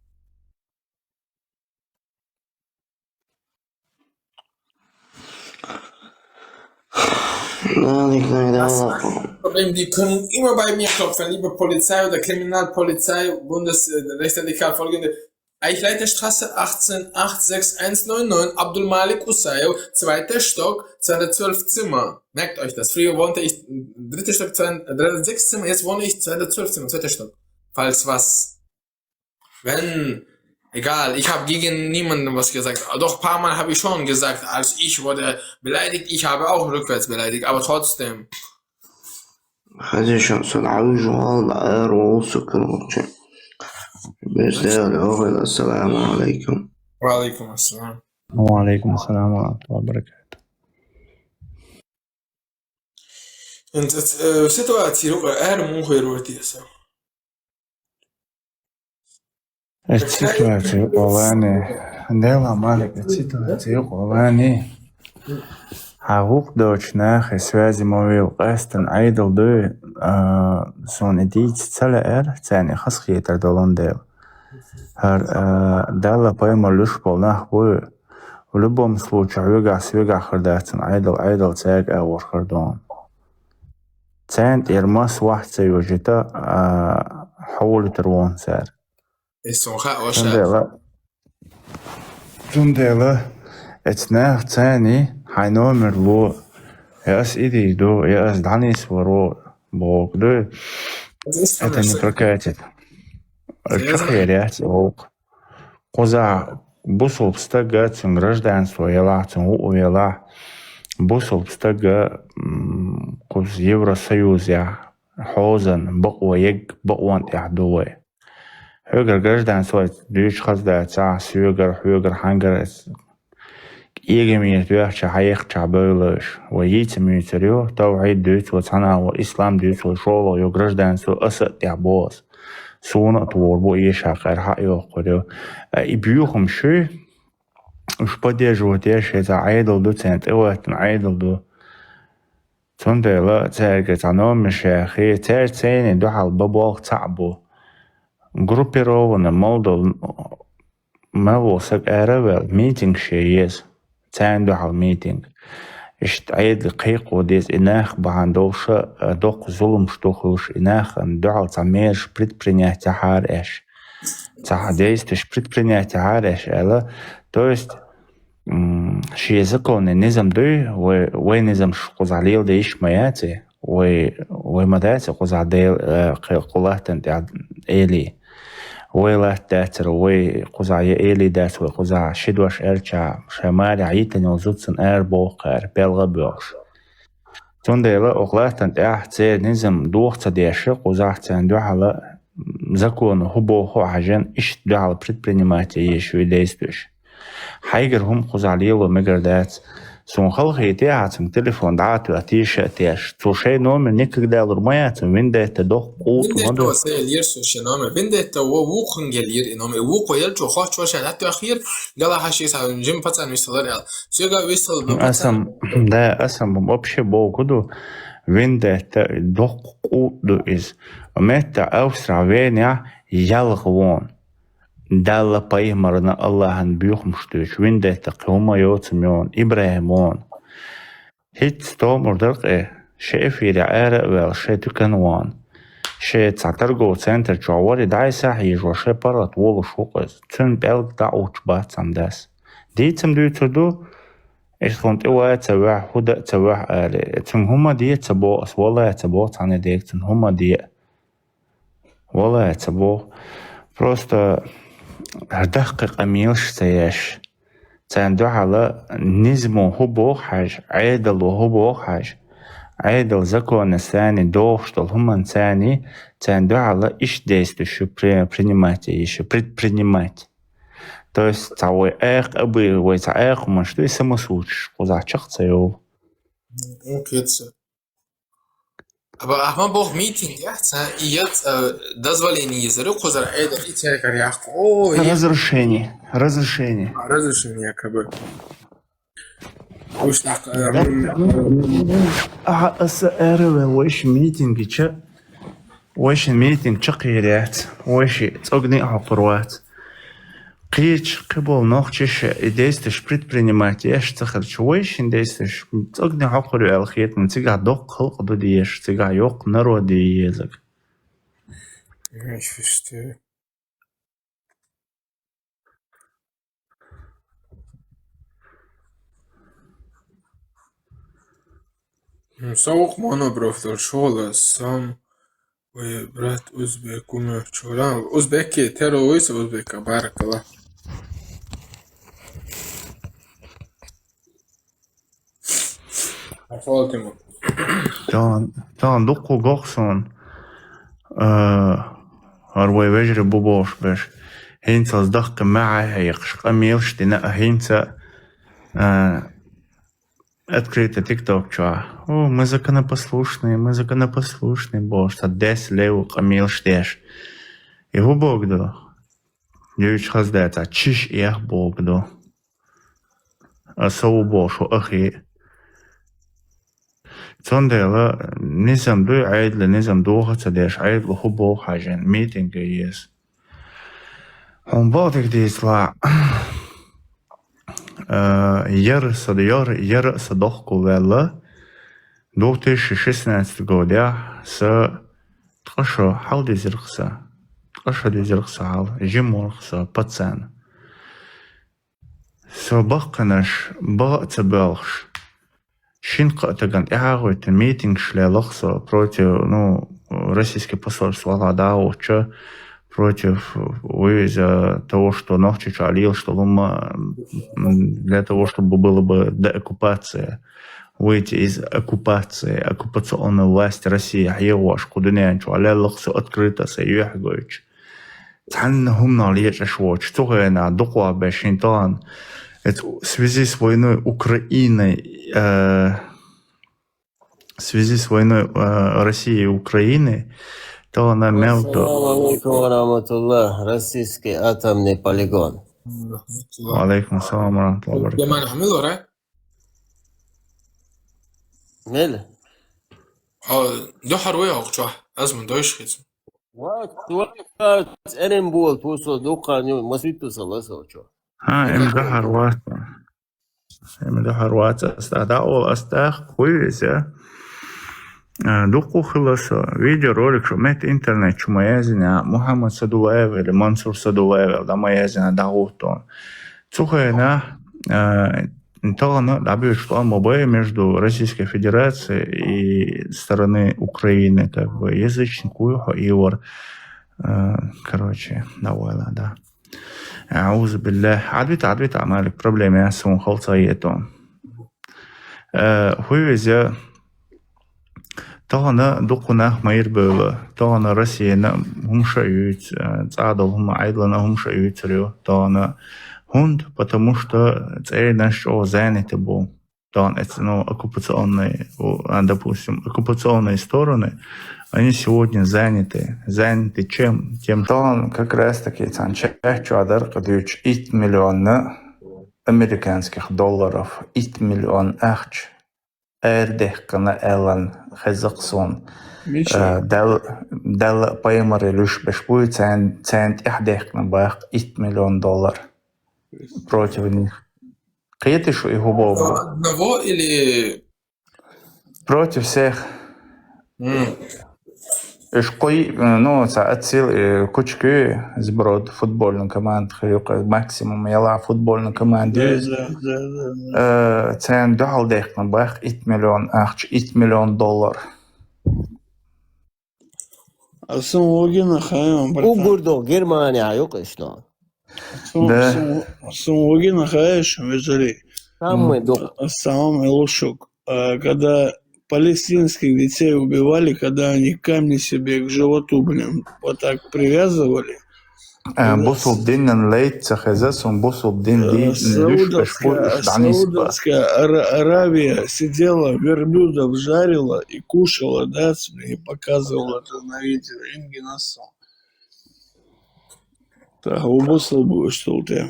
Problem, die können immer bei mir klopfen, liebe Polizei oder Kriminalpolizei, Bundesrechtsradikal folgende. Eichleiterstraße 1886199, Abdul Malik Usayo, 2. Stock, 212 Zimmer. Merkt euch das. Früher wohnte ich 3. Stock, 206 Zimmer, jetzt wohne ich 212 Zimmer, 2. Stock. Falls was. Wenn, egal, ich habe gegen niemanden was gesagt. Doch ein paar Mal habe ich schon gesagt, als ich wurde beleidigt, ich habe auch rückwärts beleidigt, aber trotzdem. هذه شخص العوج والله رؤوسك الوجه. السلام عليكم. وعليكم السلام. وعليكم السلام ورحمة الله وبركاته. انت situatie ook erg ongehoord is. Ситуация قواني ديلا مالك سитуация قواني حقوق دوش ناخي سوازي مويل قاستن عيدل دو سون اديج تسلا تاني خسخي تردولون ديل هر دالا بايمر لوش بولناخ بو ولبهم سلوش عيوغا سويغا خرداتن عيدل تاق اور خردون تانت إرماس واحد سيوجتا حول تروون سار جنديلا اتناخ تاني حينومر لو ياس إيدي دو ياس دانيس ورو بوك دو اتني بركاتت الشخيرات اوق قوزا بوصل بستاقات سن гражданство يلا تنو يلا بوصل بستاقا قوز Евросоюз يا حوزن بقوة يق بقوان يعدوه هوغر гражданство دوش خزدا تاع سيوغر هوغر هنگر إيغمير دوش حيخ تعبولش ويتمي تريو توعيد دوش وطنا والإسلام دوش وشولو يو гражданство أسد يعبوز سونا توربو إيشاق إرحا يوقريو إبيوخم شو وش بديجو ديش إذا عيدل دو تنت إواتن عيدل دو تندلا تارجة عنو مشاخي تارتين دو حال بابوغ تعبو группированно молдо мавосак аравел митинг шеес тандо хал митинг اشت عيد قيق وديس إناخ بعندوش دوق ظلم شتوخلش إناخ دعال تعميرش предпринятия حارش تعديستش предпринятия حارش ألا то есть شي законы نظام دو ونظام شقوزعليل ديش مياتي ومداتي قوزعديل قولاتن إلي ويلا داتر وي قزع يلي دات وقزع شدوش ارجع شمال عيتن وزوتسن بوقر بلغ بوش تندلا اقلاتن تحت نظام دوخت ديش قزع تندو على закон هو عجن ايش دو على предпринимателей شو ديستوش حيجرهم قزعليل ومجردات سون خلقي تاعتم تليفون دعاتو اتيش تاش تو شي نومر никогда лурмаятым виндета дох قوت وندت وسيلير سوشنامه وندت ووقن جلير انهم وقو يلجو خاش وش حتى اخير قال حشيس على جيم باتن ويستلر سيغا ويستل اسم вообще بوكدو виндета дох قوت из متى اوستراليا يلغون دالة بايمرنا الله بيخمشتوش ويندت قوما يوتميون إبراهيمون هيت ستومر درق شايفي رعارة والشي تكنوان شي تعترقو سنتر جواري داي ساحيج وشي برات وولو شوقز تون بلد دعوش بات سمداس ديتم دوتردو إشخونت إوا تباح هدا تباح آلي تون هما دي تبوس والله تبو تاني ديك تون هما دي والله تبو просто هدقق أميلش تياش تندو على نزمو هبو حاج عيدل وهبو حاج عيدل زكون الثاني دوشتل هما ثاني تندو على إيش ديستو شو принимать شو предпринимать то есть تعوي اخ أبي ويتعاق ومشتو يسمسوش قوزع شخص يو اوكي Aber ach man braucht Meeting, ja, jetzt das weil nie ist, руку за это и церковь я. О, разрешение. Разрешение якобы. Уж так. وش ميتينج تش وش ميتينج تقيرات وش تقني عقروات قيش قبل نوختش ديستش предприниматель تخرج وش ديستش تقني عقرو الخيط نتيجة دق خلق دوديش تيجة يوق نرو ديزك Ich verstehe. Soğuk monobroftor şola sam ve brat Uzbek umu çola Uzbeki terörist Uzbek barakala. Afaltimo. Tan dukku goxson arvay vejri bubosh besh هينسا صدق معها يقشق أميلش دينا هينسا открыто TikTok, чё? О, мы законопослушные, боже, та дес леу камил штеш. Его богду. Дюч хаздета, чиш их богду. А соу бошу ахи. Цондела, низам ду айдла, низам духа цадеш, айдла хубо хажен, митинг ес. Он болтик дисла. Ярыса доқку вэлла 2016 года с тқаша хал дезирқса хал жиморқса пацан со баққанаш баъцабалш шинқа таган иағуйтын митинг шлялықса против российское посольство ладауча против из-за того, что Нохчич алил, что для того, чтобы было бы деоккупация, выйти из оккупации, оккупационной власти России, Хьеваш, Кудынянчу, алялықсы открыто сайюхгойч. Таннахум нальеч ашвоч, тугайна, дуква бешинтан. Это в связи с войной Украины, России и Украины, то она мелко. Ассаламу алейкум ва рахматуллах. Российский атомный полигон. Алейкум ассалам ва рахматуллах ва Германия حمله را؟ ماله؟ دو حروية أقطع أزمن دوش خيزم. وقت أرن بول توصل دو قانون مسوي توصل شو؟ ام ده هروات استعدا أول استاخ كويسة دوقو خلص فيديو رولك شو مت إنترنت شو ميازنا محمد سدولايف или Мансур Садулаев да маязина дагутон цухена инталана добьет что мобай между Российской Федерацией и стороны Украины как бы язычникую Ивар короче довольно да أعوذ بالله عدويت عمالك проблемы اسمه خلصيتهم هو طغنا دقنا مير بولا طغنا رسينا هم шают цадалهم айдлана هم шают طغنا هند потому что цель нашего занята был طغنا это оккупационные допустим оккупационные стороны они сегодня заняты чем? Тем, что он как раз таки чадар кадыч 1 миллион американских долларов, 1 миллион ахч, эрдехкана элан хазаксон. Дал паймары луш бешпуй цент ихдехкана бах 1 миллион доллар против них. Киеты шо его богу? Одного или... Против всех. Шкой, отсил кучки сброд футбольную команду, максимум я футбольную команду. Цен дал дехна бах 1 миллион ахч, 1 миллион доллар. Сумогина хаем. Угурдо Германия yok işte. Сумогина хаеш везли. Сам Элушук. Когда палестинских детей убивали, когда они камни себе к животу, вот так привязывали. Саудовская Аравия сидела, верблюдов жарила и кушала, да, и показывала это на видео. Ингенасо. Так, убусал бы, что у тебя.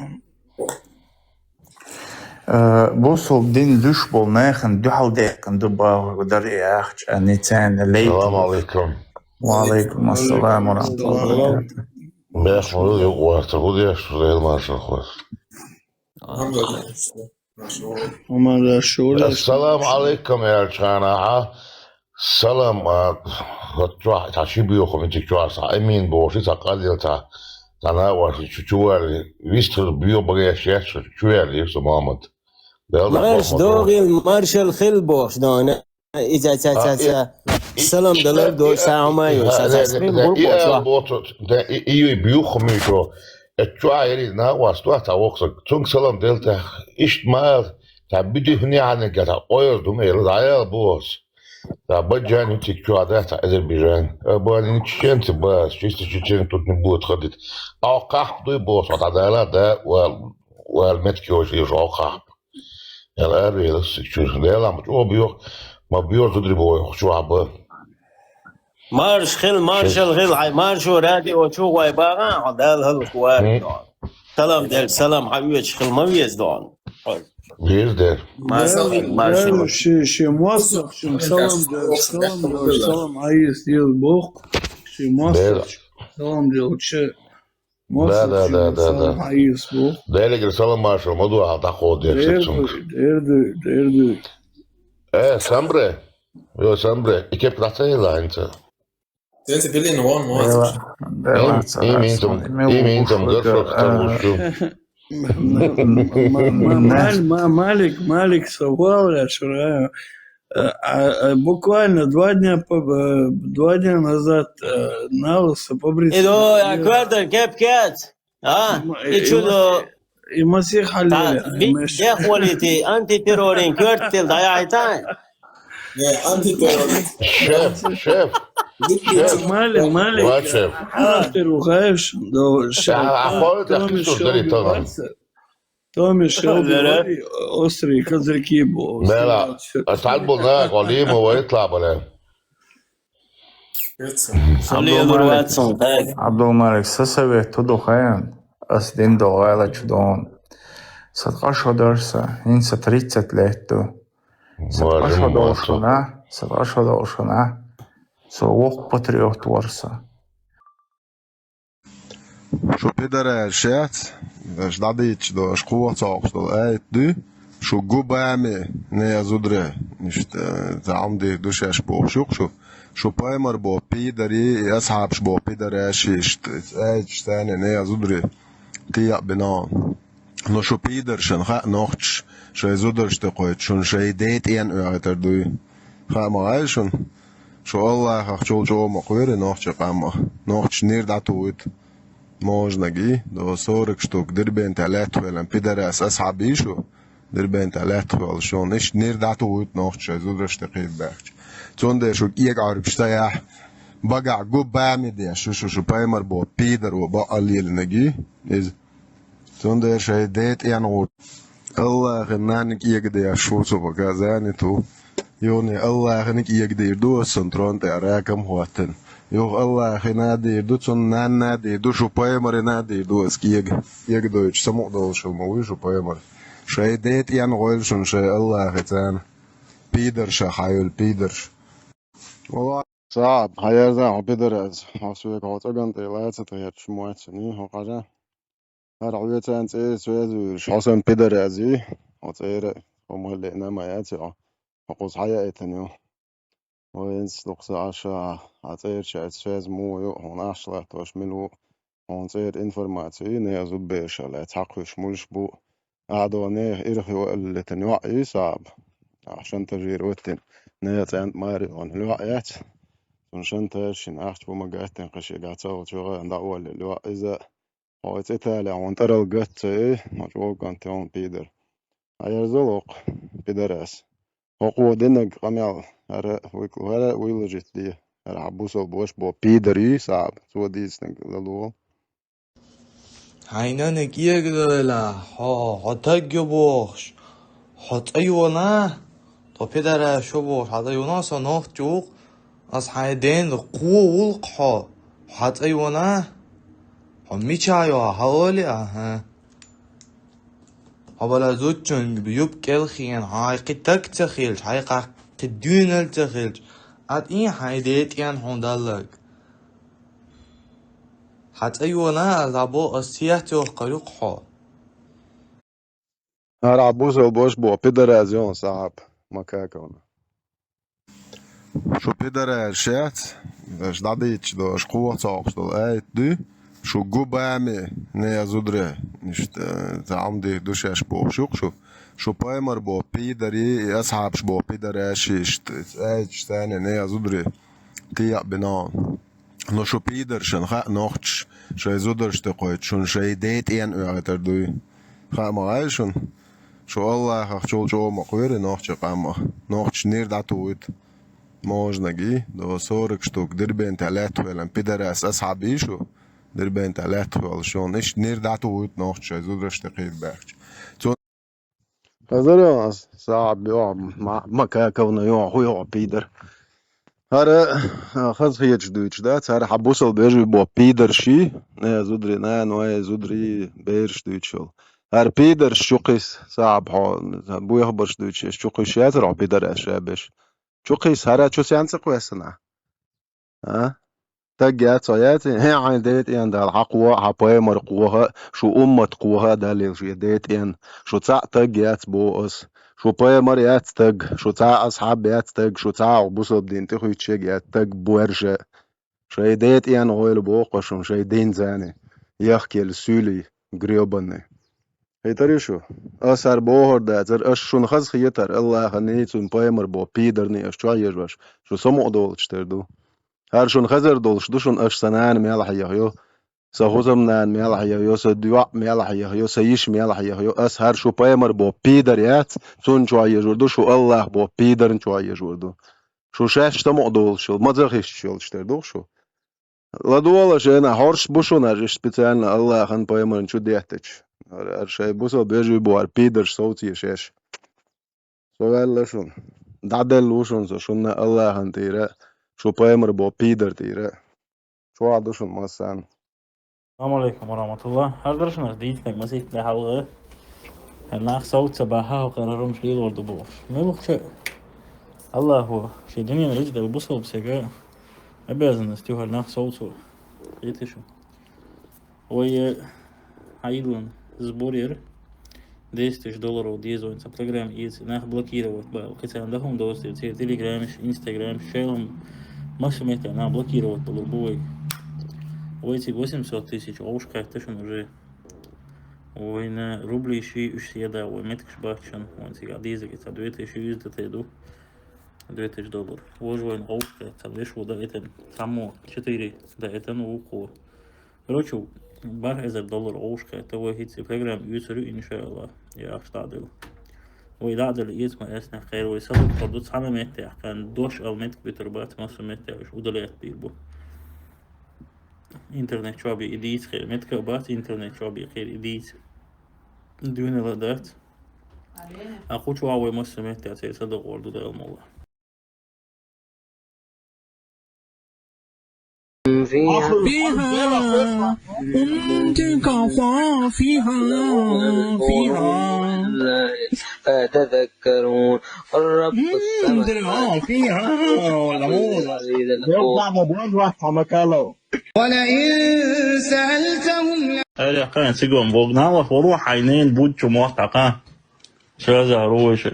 بوصل دين لوش بولناخن دو حلديقن دبا ودري اخش انيتان ليت السلام عليكم وعليكم السلام ورحمة الله وبركاته باش مولي وقت يش غير ما شخص السلام عليكم يا جماعة سلام هتروح تعشي بيوخم انت كواس امين بوشي تقلل تانا وش تشوالي ويستر بيو بغيش يش تشوالي محمد مارش دوغي مارشال خلبوش دانا إذا سلام دلار دو ساعمايو ساسبين بوتو ده إيوي بيوخم يشو التشوالي ناواس تو تاوكس تونغ سلام دلتا إشت مال تبدي هني عن جتا أوير دومي الدايل بوس Да, Баджан идти к Азербайджан. Баджан чеченцы, бас, чисто чеченцы тут не будут ходить. А кахп дуй босс, вот адала, да, والمتكي وشي جوقع يلا أري بس شو لا لا مجوا بيوق ما بيوق تدري بوي شو عبا مارش خل مارشال غل هاي مارشو رادي وشو واي باغا عدال هالكوار دون سلام دل سلام حبيبي خل ما بيزدون بيزدر مارشو شي موثق شي سلام عايز ديال بوق شي موثق سلام ديال شي Да. Да, или говорит, салам маршал, моду атаход, я Дерду. Самбре. Yo, Sambre, ik heb dat heel lang. Ze willen gewoon Малик совал, я шураю. Буквально 2 дня назад налысо побриться. Иду, я квартал, кеп-кет. И чудо. И Масих Халили. Я хвалите, антитеррорин, квартал, да я айтан. Антитеррорист. Шеф. Малик. шеф. Ты ругаешь? Томи Шелби, острые козырьки был. لا أسعد بولنا قليم ويطلع بلا Abdulmalik sasaveh tudo hayan as din doela chudon. Sat qashodarsa insa 30 letto. Sat qashodarshana. So wok patriot warsa. Šo piederējušies, dadīts do školcauks do ēdu, šo gubēmi neazudre, zamdi dušēš pošukšu, šo paimar bo pīdarī, ashāpš bo piederējušies, ēdš tēni neazudre, tījā binām. No šo pīdaršan, hā nohč, šai zudršte qoit, šun šai dēt ien öğetar duy. Hā mājšun, šo Allah'aq çolçoğuma qoyri nohča qamma, nohč nirdatuit. Можно ги до 40 штук дирбен талатвелен пидерас асхабишу дирбен талатвел шон иш нирдатуут нохч зудрштеқи бахч цонде шу иг арбштая бага губами де шу паймар бо пидер бо алил наги из цонде шай дет янут Allah наник иг де шу со багазани ту يوني الله نك иг دو سنترون تراكم هوتن Yok Allah nadir du son nadir du şu payamar nadir du eski yeg Deutsch samo dolşul mu şu payamar şey det yan gol şun şey Allah etan Peter şahayul Peter Valla sağ hayırda Peter az asıya kaltagan telaysa tayat şmuatsini hoqaja her uyatan söz şasan Peter azi atayra omalle namayat ya haqus hayatını وينس لقصة عشا عطير شاید سوز مویو هون عشلة توش ملو هون تير إنفورماتي نيا زبيش لا تحقش ملش بو عادو نيه إرخي وقل تنوعي صعب عشان تجير وتن نيا تاند ماري هون الوعيات عشان تاشين أحش بو مقاتن قشي قاتاو تشوغي عند أول الوع إذا هو تتالي هون ترى القت مجوغ كانت هون بيدر عير زلوق بيدراس هو دينك قميال هذا ويلجت دي هذا عبوسو بوش بو بيدري صعب سو ديسنك للو هاينا نكيه كده هتاجي بوش هت أيونا تو پدر شو بوش هت أيونا سناخ جوق از هایدن قو ولق هت أيونا هم میچایا حوالی هبلا زوجن بيوب كالخين هاي قتك تخيلش هاي قدون التخيلش عاد این هایدت ين هندلك حتى أيونا لابو أسياتو قلقها هذا عبوسو بوش بو بيدرازيون صعب مكاكونا شو بيدراشات باش داديتش دو شقوة صاقش دو آيت دو شو قبامي نيا زودري نشت تعمدي دوشاش بو شو بايمر بو بيدري أصحابش بو بيدراشيش آيتش تاني نيا زودري تيق بنان نو شو بيدرشن خا نوختش شاي زودرش تقويت شون شاي ديت ين أغتر دوي خا مغايشون شو الله خا شول شو مقويري نوختش قاما نوختش نير داتويت можно ги, до 40 штук, дырбен талятвелен, пидорас أصحابيشو, дырбен талятвел, شون إيش نير دعتو ويت نوخش, زودرش تقيد باخش. هذا صعب يوع ما كاكونا يوع هو يوع بيدر. هذا خذ هي جدوش دات هذا حبوسل بيجي بو بيدر شي نه زودري نه زودري بيرش دوتشل هذا بيدر شوقيس صعب حال بو يخبرش دوتش شوقيس شاتر بيدر اشابش شوقيس هذا شو سيانس كويسنا ها تجات صياتي هي عين ديت ين ده الحقوة حباي مرقوها شو قوها دليل شو ديت ين شو تاع تجات بوس شو باي مريات تج شو تاع أصحاب يات تج شو تاع بوصل بدين تخوي تشيج يات تج بورجة شو ديت ين غويل بوق شو شو دين زاني يحكي السولي قريبني هي ترى شو أثر بوهر ده زر أش شو نخز خيتر الله خنيت ون باي مر بو بيدرني أش شو يجوش شو سمو دول تشتردو هر شون خزر دولش دوشون اش سنان ميلا حيهيو سهوزم نان ميلا حيهيو سدوا ميلا حيهيو سيش ميلا حيهيو اس هر شو بايمر بو بيدر يات سون شو يجوردو شو الله بو بيدر شو يجوردو شو شاش تمو دولش ما زخيش شو تشتردو شو لا دولا شينا هورش بوشون اج سبيциально الله خن بايمر شو ديتش هر شي بوسو بيجي بو بيدر صوتي شاش سؤال شون دعدل وشون شون الله خن تيرا شو بايمر بو بيدر تيرا شو عدوشون مسان السلام عليكم ورحمة الله. هردرشنا ديتك مسيت لحلقة هناك صوت سباحة وقررهم شليل وردبوش ملوك شيء الله هو شي دنيا رجل البصل بسيقا أبازن استيوها هناك صوت يتشو وي عيدون زبورير $10 وديزو انسا تليجرام ايز ناخ بلوكيرو وكتان لهم دوستي تليجرامش انستغرام شيلهم ما سمعت انا بلوكيرو بالبوي ويتي 800 тысяч оушка тышын уже ойна рубли ши үш еда ой меткш бахчан он сега дизеги та 2100 тейду $2000 вожвойн оушка та вешу да это само 4 да это ну уко короче бар $1000 оушка это вой хитси программ юсеру иншалла я штадил وي دعدل يسمع اسنا خير ويصدق فردوت سنة متى كان دوش او متك بتربات مصر متى وش ودليات بيربو internet شو إديت خير متكبات internet شو خير إديت دون لدات أقول شو عوي مسلمات تعطي صدق وردو ده الموضوع فيها تكفى فيها تذكرون الرب السماء فيها ولئن سألتهم هذا كان سيقوم بوغنا وروح عينين بوجه موثقة شو هذا روش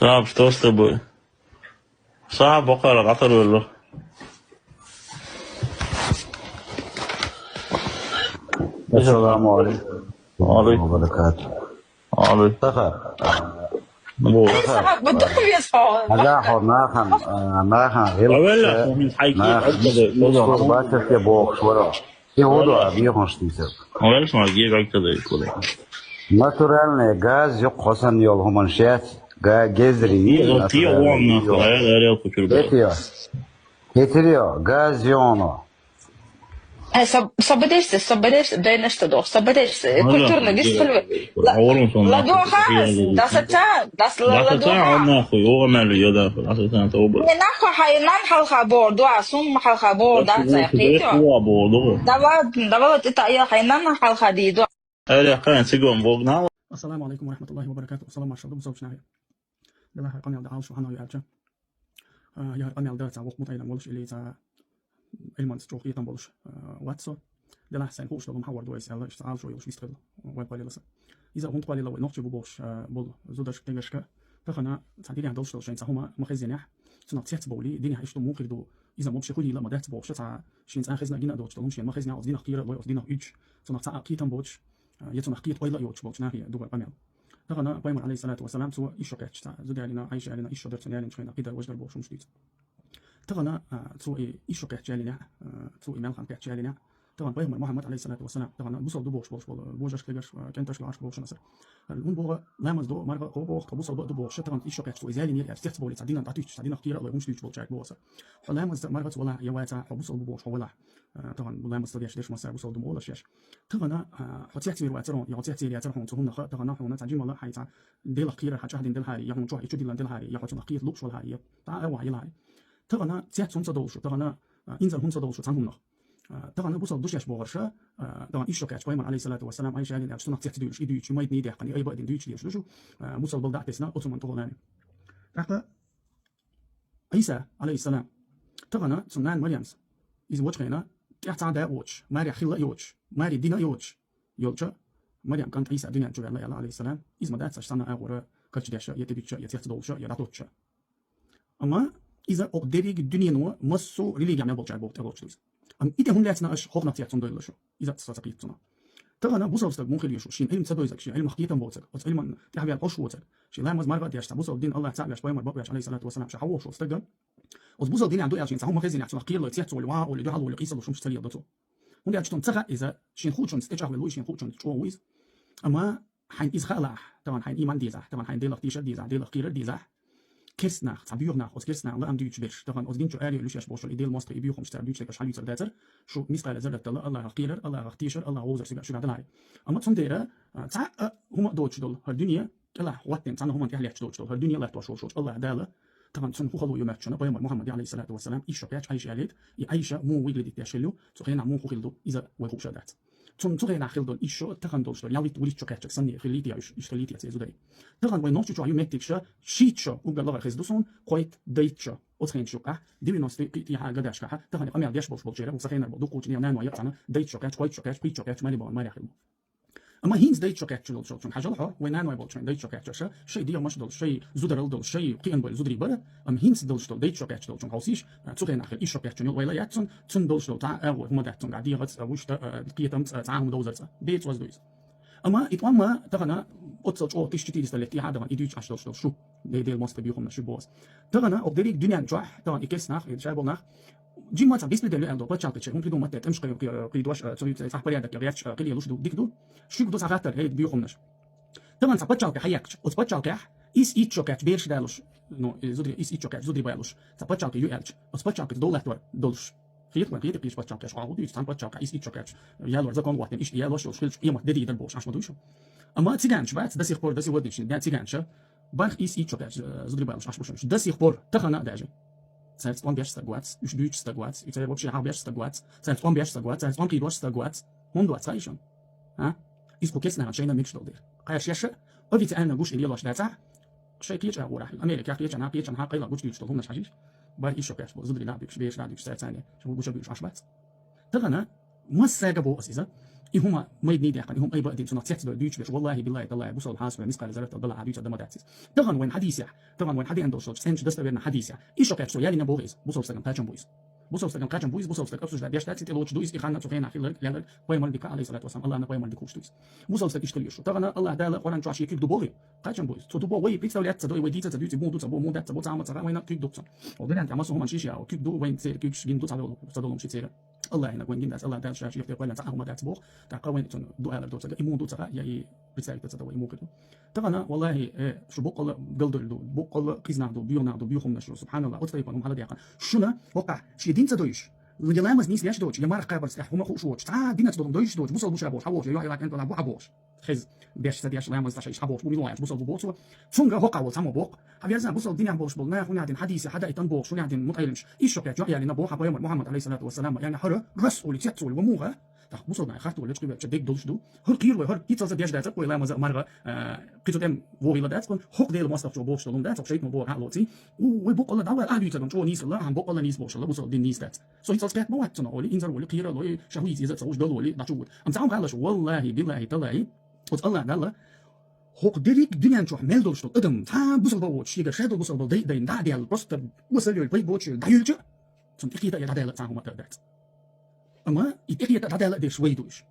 صعب توصل صعب بقرة العطر ولا السلام عليكم وعليكم وبركاته عليكم سفر هذا هو ناخن غير ولا من حيكي ناخن باشر في بوخ ورا يهودو أبيهم شتيسر ولا اسمع جيب عكتة كله ناتورال غاز يق حسن يولهم شات جزري هيتريو غاز يونو صبديش дай nešto do صبديش культурно гистельве ладуха das ладуха ناخوي هو ماله يدا اساسا توبه ناخو حينان حلقه بور دو اسوم حلقه بور ده زي قيتو هو بور دابا تتا حينان حلقه دي دو هذا كان سيقوم بوغنا السلام عليكم ورحمة الله وبركاته. السلام عليكم ورحمة الله وبركاته. ده هاي قناة دعوة شو حنا يعجب. يا قناة ده تعوق متعين بولش اللي تع المنس جوق يتم بولش واتسو. ده له سين خوش لهم حوار دويس يلا اشتغل شوي وش بيستغل وين قليل لسه. إذا هم قليل لو نقطة بولش بول زودش تيجش كا. فخنا تعديل عن دولش شين سهما مخزن يح. سنقطيت بولي ديني هايش تمو قيدو إذا مو بشكل لا ما ده بولش تع شين سان خزنا جينا دوش تلهم شين مخزن أو دينا خير لو دينا إيش. سنقطع كيتم بولش. يتم حقيقة ولا يوتش بولش ناهي دوبل قناة. فخنا بايمر عليه الصلاة والسلام سوى إيش كاتش تاع زود علينا عايش علينا إيش درت علينا شوينا قيد وجه البوش مش ديت. تخنا سوى إيش كاتش علينا سوى مال خان كاتش علينا طبعا بيغمر محمد عليه الصلاة والسلام طبعا بوصل دو بوش بوجش كليجر كنتش العرش بوش نصر الأون بوغا لامز دو مرة قو بوغ تبوصل دو بوش طبعا إيش شو كاتش وإزالي نير استيقظ بولي تعدينا تعطيش تعدينا خير الله يمشي يجبل جاك بوصل لامز مرة ولا يواتا بوصل دو بوش ولا طبعا لامز تديش ليش مسا بوصل دو ولا شيش طبعا حتيحتي واترون يعطيحتي ياترون تهم نخ طبعا هون تعجين والله حيتا ديل خير حتى هذين ديل هاري يهون شو يشدي ديل هاري يحط خير لوكش ولا هاري تا أوعى يلا طبعا تيات سون تدوش طبعا إنزل هم تدوش تهم نخ طبعا بوصل دوش يش بوغرشة طبعا إيش شكاش بايمر عليه الصلاة والسلام عايش يعني أشتنا تيات دوش إيدوش ما يدني ده قني أي بعدين دوش ليش لوشو بوصل بلدع تسنا أطلع من طولاني رحلة عيسى عليه السلام طبعا سنان مريمس إذا وجهنا كأحت عدا وجه ماري خلا يوجه ماري دينا يوجه مريم كانت عيسى دنيا جوا الله عليه السلام إذا ما دات أشتنا أورا كرش داشة يتبيتشة يتيات دوشة يراتوتشة أما إذا أقدري الدنيا نو مسو ريلي جامع بوجه بوجه إذا هم لاتنا أش حقنا تيات صندوق لشو إذا تستطيع تنا ترى بوصل ممكن يشو شين علم تدويزك شين علم حقيقة بوصل بس علم تحبي القش وصل شين لا مزمار بدي أشتغل بوصل دين الله تعالى شوي مر بقى عليه الصلاة والسلام شحوه شو استجد وبوصل دين عنده عشان سهم خزين عشان قيل تيات والوعاء واللي دعوا واللي قيس وشو مستري ضده هم عشان تسرع إذا شين خوشون استجاه واللوي شين خوشون شو ويز أما حين إسخاء طبعا حين إيمان ديزا طبعا حين ديل اختيار ديزا ديل اختيار ديزا كيرسناخ تعبيرناخ aus كيرسناخ لا أم دويتش بيش طبعا aus دينشو آلي لوش يشبوش الإيديل ماستر يبيوخم شتار دويتش لك شحال يتر شو مسقال زرت الله خير الله اختيار الله وزر سبع شو بعدين أما تصنديره تاع هما دوتش دول هالدنيا الله وقتين تاعنا هما تحلي دوتش دول هالدنيا الله توشوش الله داله طبعا تصن خو خلو يومات شنا بيوم محمد عليه الصلاة والسلام إيش شكاش عايش عليت يعيش مو ويجلد تشيلو تخينا مو خلدو إذا ويخو شدات تخينا خلدو إيش تخن دوش دول يالي وليت شكاش سني خليتي إيش خليتي تزودي تخن وين نوتش شو يوماتيك شيتش وقال الله خزدوسون قويت ديتش وتخين شوكا دي بنوس في حاجة داش كها تخن قمي عديش بوش بوشيرة وسخينا بدوكو جنيا نان ويقطعنا ديت شكاش قويت شكاش بيت شكاش مالي بون مالي خلو أما هينز ديت شكاش دول شون حاجة لها وين نان ويبولشين ديت شكاش شيء ديا مش دول شيء زودرل دول شيء قيان بول زودري برا أم هينز دول شتول ديت شكاش دول شون حوسيش تخينا خل إيش شكاش شنو ولا ياتسون تون دول شتول تاع أول هم داتون قاعدين غت وش قيتم تعاهم دوزرت بيت واز دويز أما إتوما تغنى أتصل أو تشتي تستلتي هذا ما يديش عشرة شو ديل ماست بيخون شو بوس تغنى أقدر الدنيا نجح طبعا إكسناخ شابوناخ جي ما تعبيس بدل عنده بتشاط تشي ممكن ما تمش قيدواش تسوي صح بريادة كرياتش قلي لوش دو ديك دو شو بدو ساعات هي بيخونش طبعا تبتشاط كحياك وتبتشاط كح إيس إيتشوكات بيرش دالوش نو زودري إيس إيتشوكات زودري بالوش تبتشاط يو ألش وتبتشاط دولار دولش خيط ما خيط كيش بتشاط كش عاودي يستان بتشاط إيس إيتشوكات يالو زكون وقت إيش يالوش وشلش يوم ددي دربوش عشان ما دويشو أما تيجانش بعد دسي خبر دسي وديش ده تيجانش باخ إيس إيتشوكات زودري بالوش عشان مش دسي خبر تخنا داجي سالت وان بيش استقوات مش دويش استقوات يتابع وبشي عاب بيش استقوات سالت وان بيش استقوات سالت وان قيدوش استقوات من دوات سايشون ها إسكو كيسنا عشان ميكش دولدير قايش يش أبي تعلم جوش اللي يلاش داتا شيء كيش أو راح أمريكا كيش أنا كيش أنا قيلا جوش ديش دولهم حشيش باي إيش شوكاش زودري لا بيش بيش لا بيش ساعة ثانية شو جوش بيش عشبات تغنى ما ساقبوا أسيزة إهما ما يدني ده هم أي بقدين سنة تحت دويش بيش والله بالله الله بوصل حاسب مسقال زرت الله عديش قدام داتيس طبعا وين حديثة طبعا وين حدي عنده صوت سنج دست بيننا حديثة إيش شوكاش يالي نبوغيز بوصل سكن كاتشن بويز بوصل سكن كاتشن بويز بوصل سكن أبسط بيش تاتي تلوش دويس إخانا سفينا خير لأن قوي مالك عليه الصلاة والسلام الله أنا قوي مالك وش دويس بوصل سكن إيش تليشو طبعا الله تعالى قرآن جاش يكيد دبوغي كاتشن بويز تو دبوغ وين بيتسوي لات تدوي وديت تدوي تبون دو تبون مو دات تبون تعمل ترى وين كيد دوكسون وبين أنت عمسوا هم شيء أو كيد دو وين تير كيدش جين دو تدولهم شيء تير الله هنا وين جين الله تعالى شاش يفتح ولا تعهم دات بوغ تعقوين تون دو على دو تجا إيمون دو ترى يا بيتسوي تدوي إيمون كده طبعا والله شو بقول قلدر دو بقول قيزنا دو بيونا دو بيوخم نشلو سبحان الله أطفال يبانهم على دياقة شنا وقع شيء دين تدويش لما نيس ليش دوج لما رقابر سلاح هما خوش وش تعال دينا تدوم دويش دوج بوصل بوش ابوش حوش يروح يراك انت لا بو ابوش خز بيش تديش لما نستعش حبوش بو ميلوش بوصل بوش فونغا هوقا وسامو بوق حبيزا بوصل دينا بوش بولنا خونا دين حديث حدا يتن بوش شو دين متعلمش ايش شوك يعني نبو حبا يوم محمد عليه الصلاه والسلام يعني حر رسول تيتول وموغا بوصل معي خاطر ولا تشبي تشديك دوش دو هر كير وهر يتصل ديش دات ولا مزا مرة قيتو دم ووري لدات كون حق ديل مصطف جو بوش دون دات شيء مبو عقلوتي وبوق الله دعوه ادي تدون جو نيس الله عم بوق الله نيس بوش الله بوصل دين نيس دات سو يتصل كات موات تنو ولي انزر ولي قيره ولي شهوي يزت سوش دول ولي داتشو ام تعم قالش والله بالله طلعي قلت الله دالله حق ديريك دنيا نشوف ميل دوش قدم تا بوصل بوش يقدر شادو بوصل بو دي دا ديال بوست وصل البي بوش دايلج تنتقي دا دال تاعهم دات اما يتقي دا دال ديش ويدوش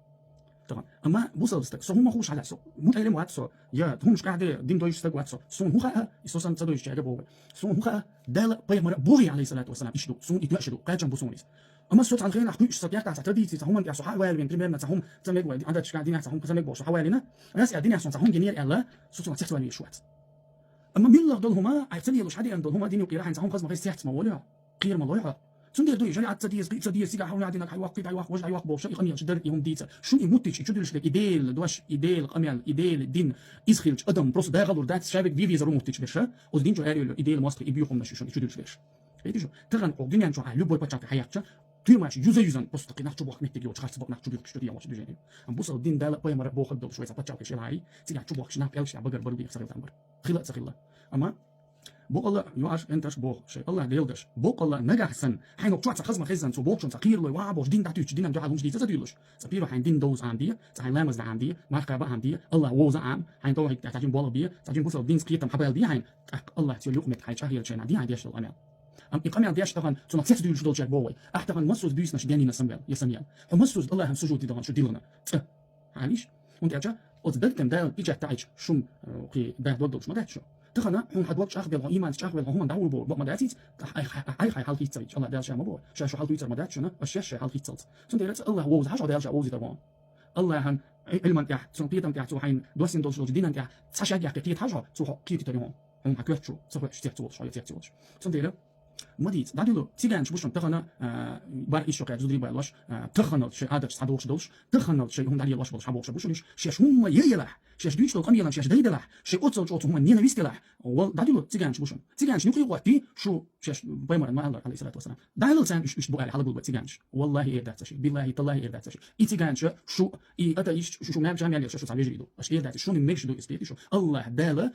طبعا اما بوصل استك سو هم خوش على سو متعلم وات سو يا هم مش قاعد دين دويش استك وات سو هو خا يسوسن تدويش جاي بو سو هو خا دال باي مره بوغي عليه الصلاه والسلام يشدو سو يتنشدو قاعد جنب سونيس اما الصوت عن خينا حقوق الصبيات تاع تربيتي تاعهم انت صح حوالي بريمير تاعهم تمك ودي عندك قاعدين تاعهم تمك بوش حوالينا الناس قاعدين يحسن تاعهم جنير الا صوت ما تحتوي شوات اما مين اللي هما عيتني لوش حدي عندهم هما ديني وقيرا حين تاعهم خصم غير سيحت موالها قير مضيعه سندير دوي جري عتديس قيت سيغا حاول عندنا حيوق حيوق وجع يوق بوش يقني شدر يهم ديتا شو يموتش شو دلش ايديل دوش ايديل قميل ايديل دين اسخيلش ادم بروس دا غدور دات شابك فيفي زرو موتش بشا ودين جو اريو ايديل ماستر يبيوهم ماشي شو دلش بش ايديجو تغن قدين انجو على لوبول باتشا حياتك توي ماشي يوزن بس تقي نحتو بوخ نحتي جو تخاف تبوخ نحتو بيك شتو ديا واش بيجي ام بوصل الدين دا باي مره بوخ دو شويه باتشا كشي لاي تيجي تشوف بوخ شناب الش بقر بربي يخسر تمر خلا سخلا اما بوق الله يواش انتش بوخ شيء الله ديلدش بوق الله نجح سن حين وقعت خزمه خزن سو بوخ تقير لو وعب دين داتوش دين عندو حالهم جديد تديلش سبيرو حين دين دوز عندي تاع لامز عندي ما خبا عندي الله ووز عام حين تو تاعين بول بيه تاعين بوصل دين سكيت حبال دي حين الله تيو يقمت حي شهير شيء عندي عندي اشتغل انا ام اقامه عندي اشتغل تو نكسس دول شدول جاك بوي احتغل مسوس بيس نش دياني نسمبل يسميان مسوس الله هم سجود دي شو ديلنا عاليش وانت اجا وتبلكم دا بيجا تاعش شوم قي دا دودش ما داتشو تخنا هم حد وقت اخبل ايمان اخبل هم داو بو ما داتيت اي حال في الله دا شي ما بو شو حال تويتر ما داتشنا الشاشه حال في تصلت سنت الله هو حاجه دا جا دوان الله هن علما تاع سون بيتم تاع تو حين دوسين دوش دين تاع تساشا تاع كيت حاجه تو كيت تاعهم هم حكيتشو صح اشتيت شويه تاعتو سنت مديت دادلو تيجانش بوشن تخنا بار ايش شوكا زودري بالاش تخنا شي هذا صادوش دوش تخنا شي هم دالي لاش بوش بوشنيش شي هم ييلاح شي دويش لو قميلا شي ديدلاح شي اوتسو هم نينا ويستلاح دادلو تيجانش بوشن تيجانش نقي وقتي شو شي بايمر ما الله عليه الصلاه والسلام دالو سان ايش بو على حلبو تيجانش والله ايه دات شي بالله تالله ايه دات شي اي تيجانش شو اي اتا ايش شو ما جامع شو صار يجري اش ايه دات شو نمشي دو اسبيتي شو الله داله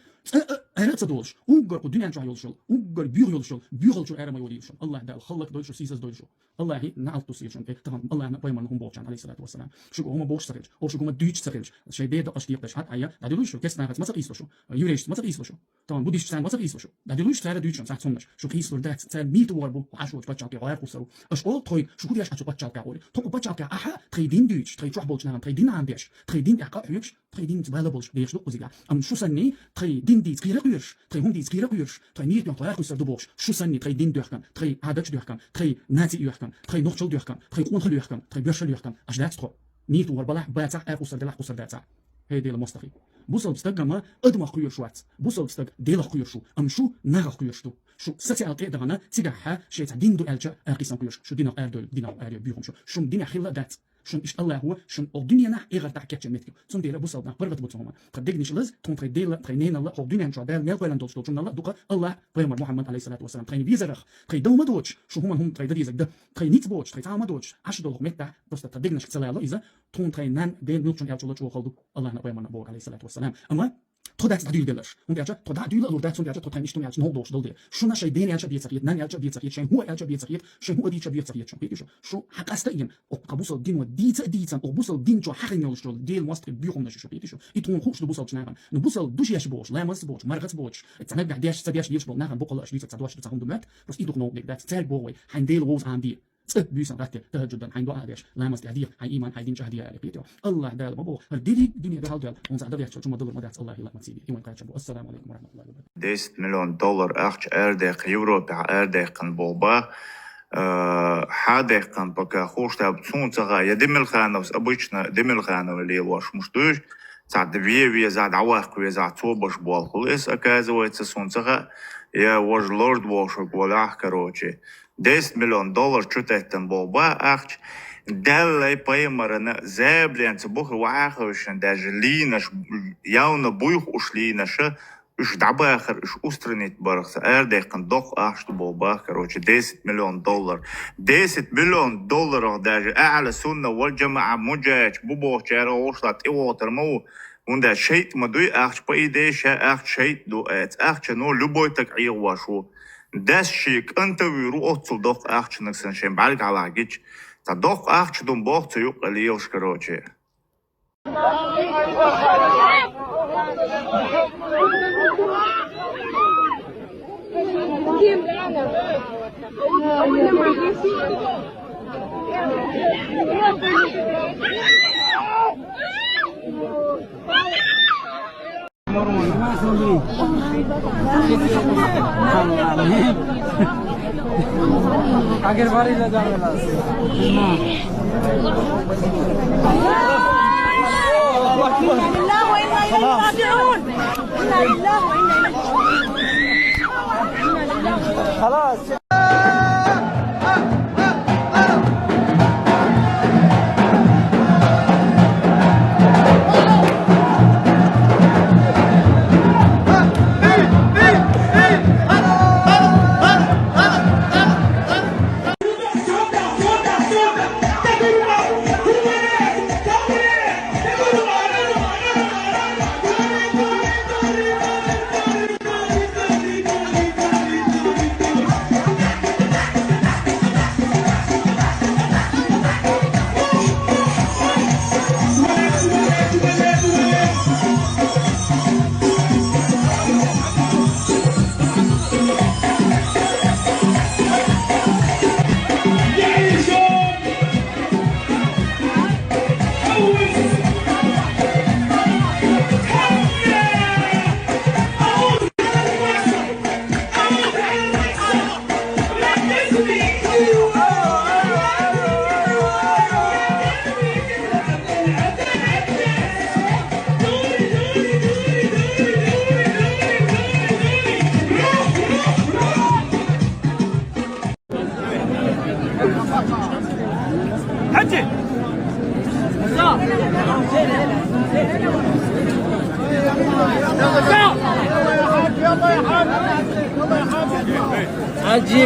انا تصدوش وقر الدنيا نشا يولشل وقر بيو يولشل بيو ارا ما يوليش الله دا خلق دوش سيسس دوش الله هي نعطو سيشن تمام الله انا بايمر هم بوشان عليه الصلاه والسلام شو هم بوش سرج او شو هم دوش سرج شي ديد اشتيق داش حت ايا دا دوش كيس ناقص ما تقيس شو يوريش ما تقيس شو طبعا بوديش سان ما تقيس شو دا دوش تاع دوش صح تصمش شو قيس له دات تاع ميت وربو عاشو تبچا كي غير قصرو اش اول توي شو كوديش اتو بچا كا اول تو بچا كا اها تريدين دوش تري تروح بولش نعم تريدين عندش تريدين اقا هيكش تريدين تبالبولش ديش دو قزيغا ام شو سني تريدين دي تريرش تري هم دي تريرش تري نيت نو غير قصر دو بوش شو سني تريدين دوخكم تري عادش دوخكم تري ناتي دوخكم تري نوخشل دوخكم تري كونتر دوخكم تري بيرشل دوخكم اش دات ترو نيت وربلا باتا قصر دلا قصر داتا هي دي المستقيم بوصل بستقما ادم خير شوات بوصل بستق ديل خير شو ام شو نغ خير شو ستي القي دغنا تيغا شي تاع دين دو الجا قيسان خير شو دينا ار دينا ار بيهم شو دينا خلا دات شن إيش الله هو شن الدنيا نح إيغر تحكي متكو سون ديلا بوصل نح برغت بوتهما قدك نشلز تون تري ديلا ترينين الله الدنيا نشوا دال ميل قيلان دوش الله دوقا الله بيمر محمد عليه الصلاة والسلام تريني بيزرخ تري دو ما دوش شو هم تري ديزك ده تري نيت بوش تري تعال ما دوش عش دول متى بس قدك نش تسلا الله إذا تون ترينان دين نوتشن يالشوا لشوا خلدو الله نبيمر نبوك عليه الصلاة والسلام أما تودات تدير دلش هم بيعجب تودات ديلا لو دات هم بيعجب تودات نشتم يالش نهول دوش دول دي شو نشي دين يالش بيتسقيت نان يالش بيتسقيت شين هو يالش بيتسقيت شين هو ديتش بيتسقيت شو بيتشو شو حق استقيم او قبوس الدين وديت او بوصل الدين جو حق يالش دول ديل ماستر بيهم نشي شو بيتشو يتون خوش دو بوصل جناغن نبوصل دوش ياش بوش لا ماس بوش مرغت بوش تنك بعديش تبياش يش بول ناغن بقول اشليت تدواش تاهم دمات بس يدوق نو ديك دات تال بوي حين ديل ووز عندي بيسان راتي تهجدا حين دعاء ديش لا ماس دي حين ايمان حين دين جهديه على بيتو الله دال مبو الدنيا دنيا ده هالدال ونزع ده يحشو ما دول ما دات الله لا ما تسيبي يوم كاتشبو السلام عليكم ورحمه الله وبركاته 10 مليون دولار اخش اردق يورو تاع اردق بوبا حادق بقى خوش تاع بتسون تاع يدم الخانوس обычно دم الخانو اللي واش مشتوش تاع دبيه زاد عواق وزاد توبش بول خلص оказывается сунцага я вож лорд вош голах короче 10 مليون دولار شتتن بوبا اخش دل بايمرنا زابلين تبوخ واخوشن داجلينش ياونا بويخ اشلينش اش دعباخر اش استرنيت برخ اردقن دوخ اخش بوبا короче 10 مليون دولار 10 مليون دولار داج اعلى سنه والجماعه مجاج بوبو جارو وصلت ايوتر مو وندا شيء مدوي اخش بايدي شا اخش شيء دوات اخش نو любой تقعير واشو داس شيك انت ويرو اوتسل دوخ اخش نكسن شين بالك على جيج تا دوخ اخش دون بوخ تيوق اليوش كروچه आगे बारी ले जाएगा خلاص حجي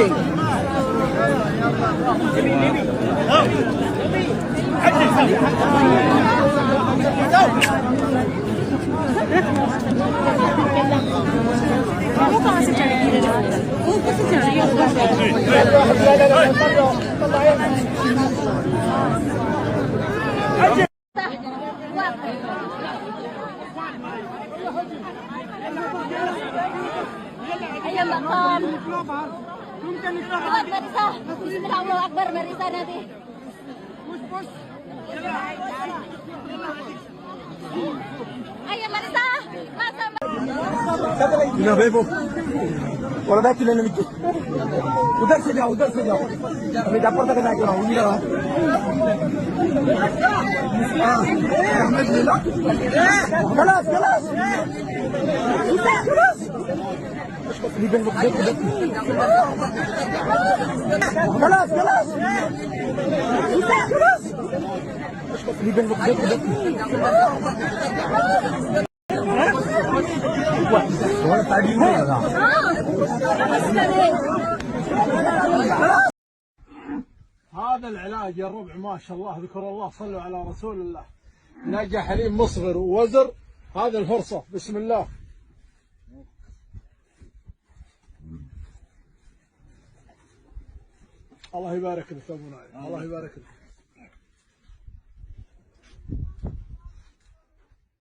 حجي أي مقام مرسى بسم الله الله أكبر مرسى نبي أي مرسى لا بيبو ولا ده كده نمشي उधर से जाओ मैं जापर तक जाके रहा हूँ इधर خلاص خلاص خلاص خلاص هذا العلاج يا الربع ما شاء الله ذكر الله صلوا على رسول الله نجا حليم مصغر ووزر هذا الفرصة بسم الله الله يبارك لك ابو نايف الله يبارك لك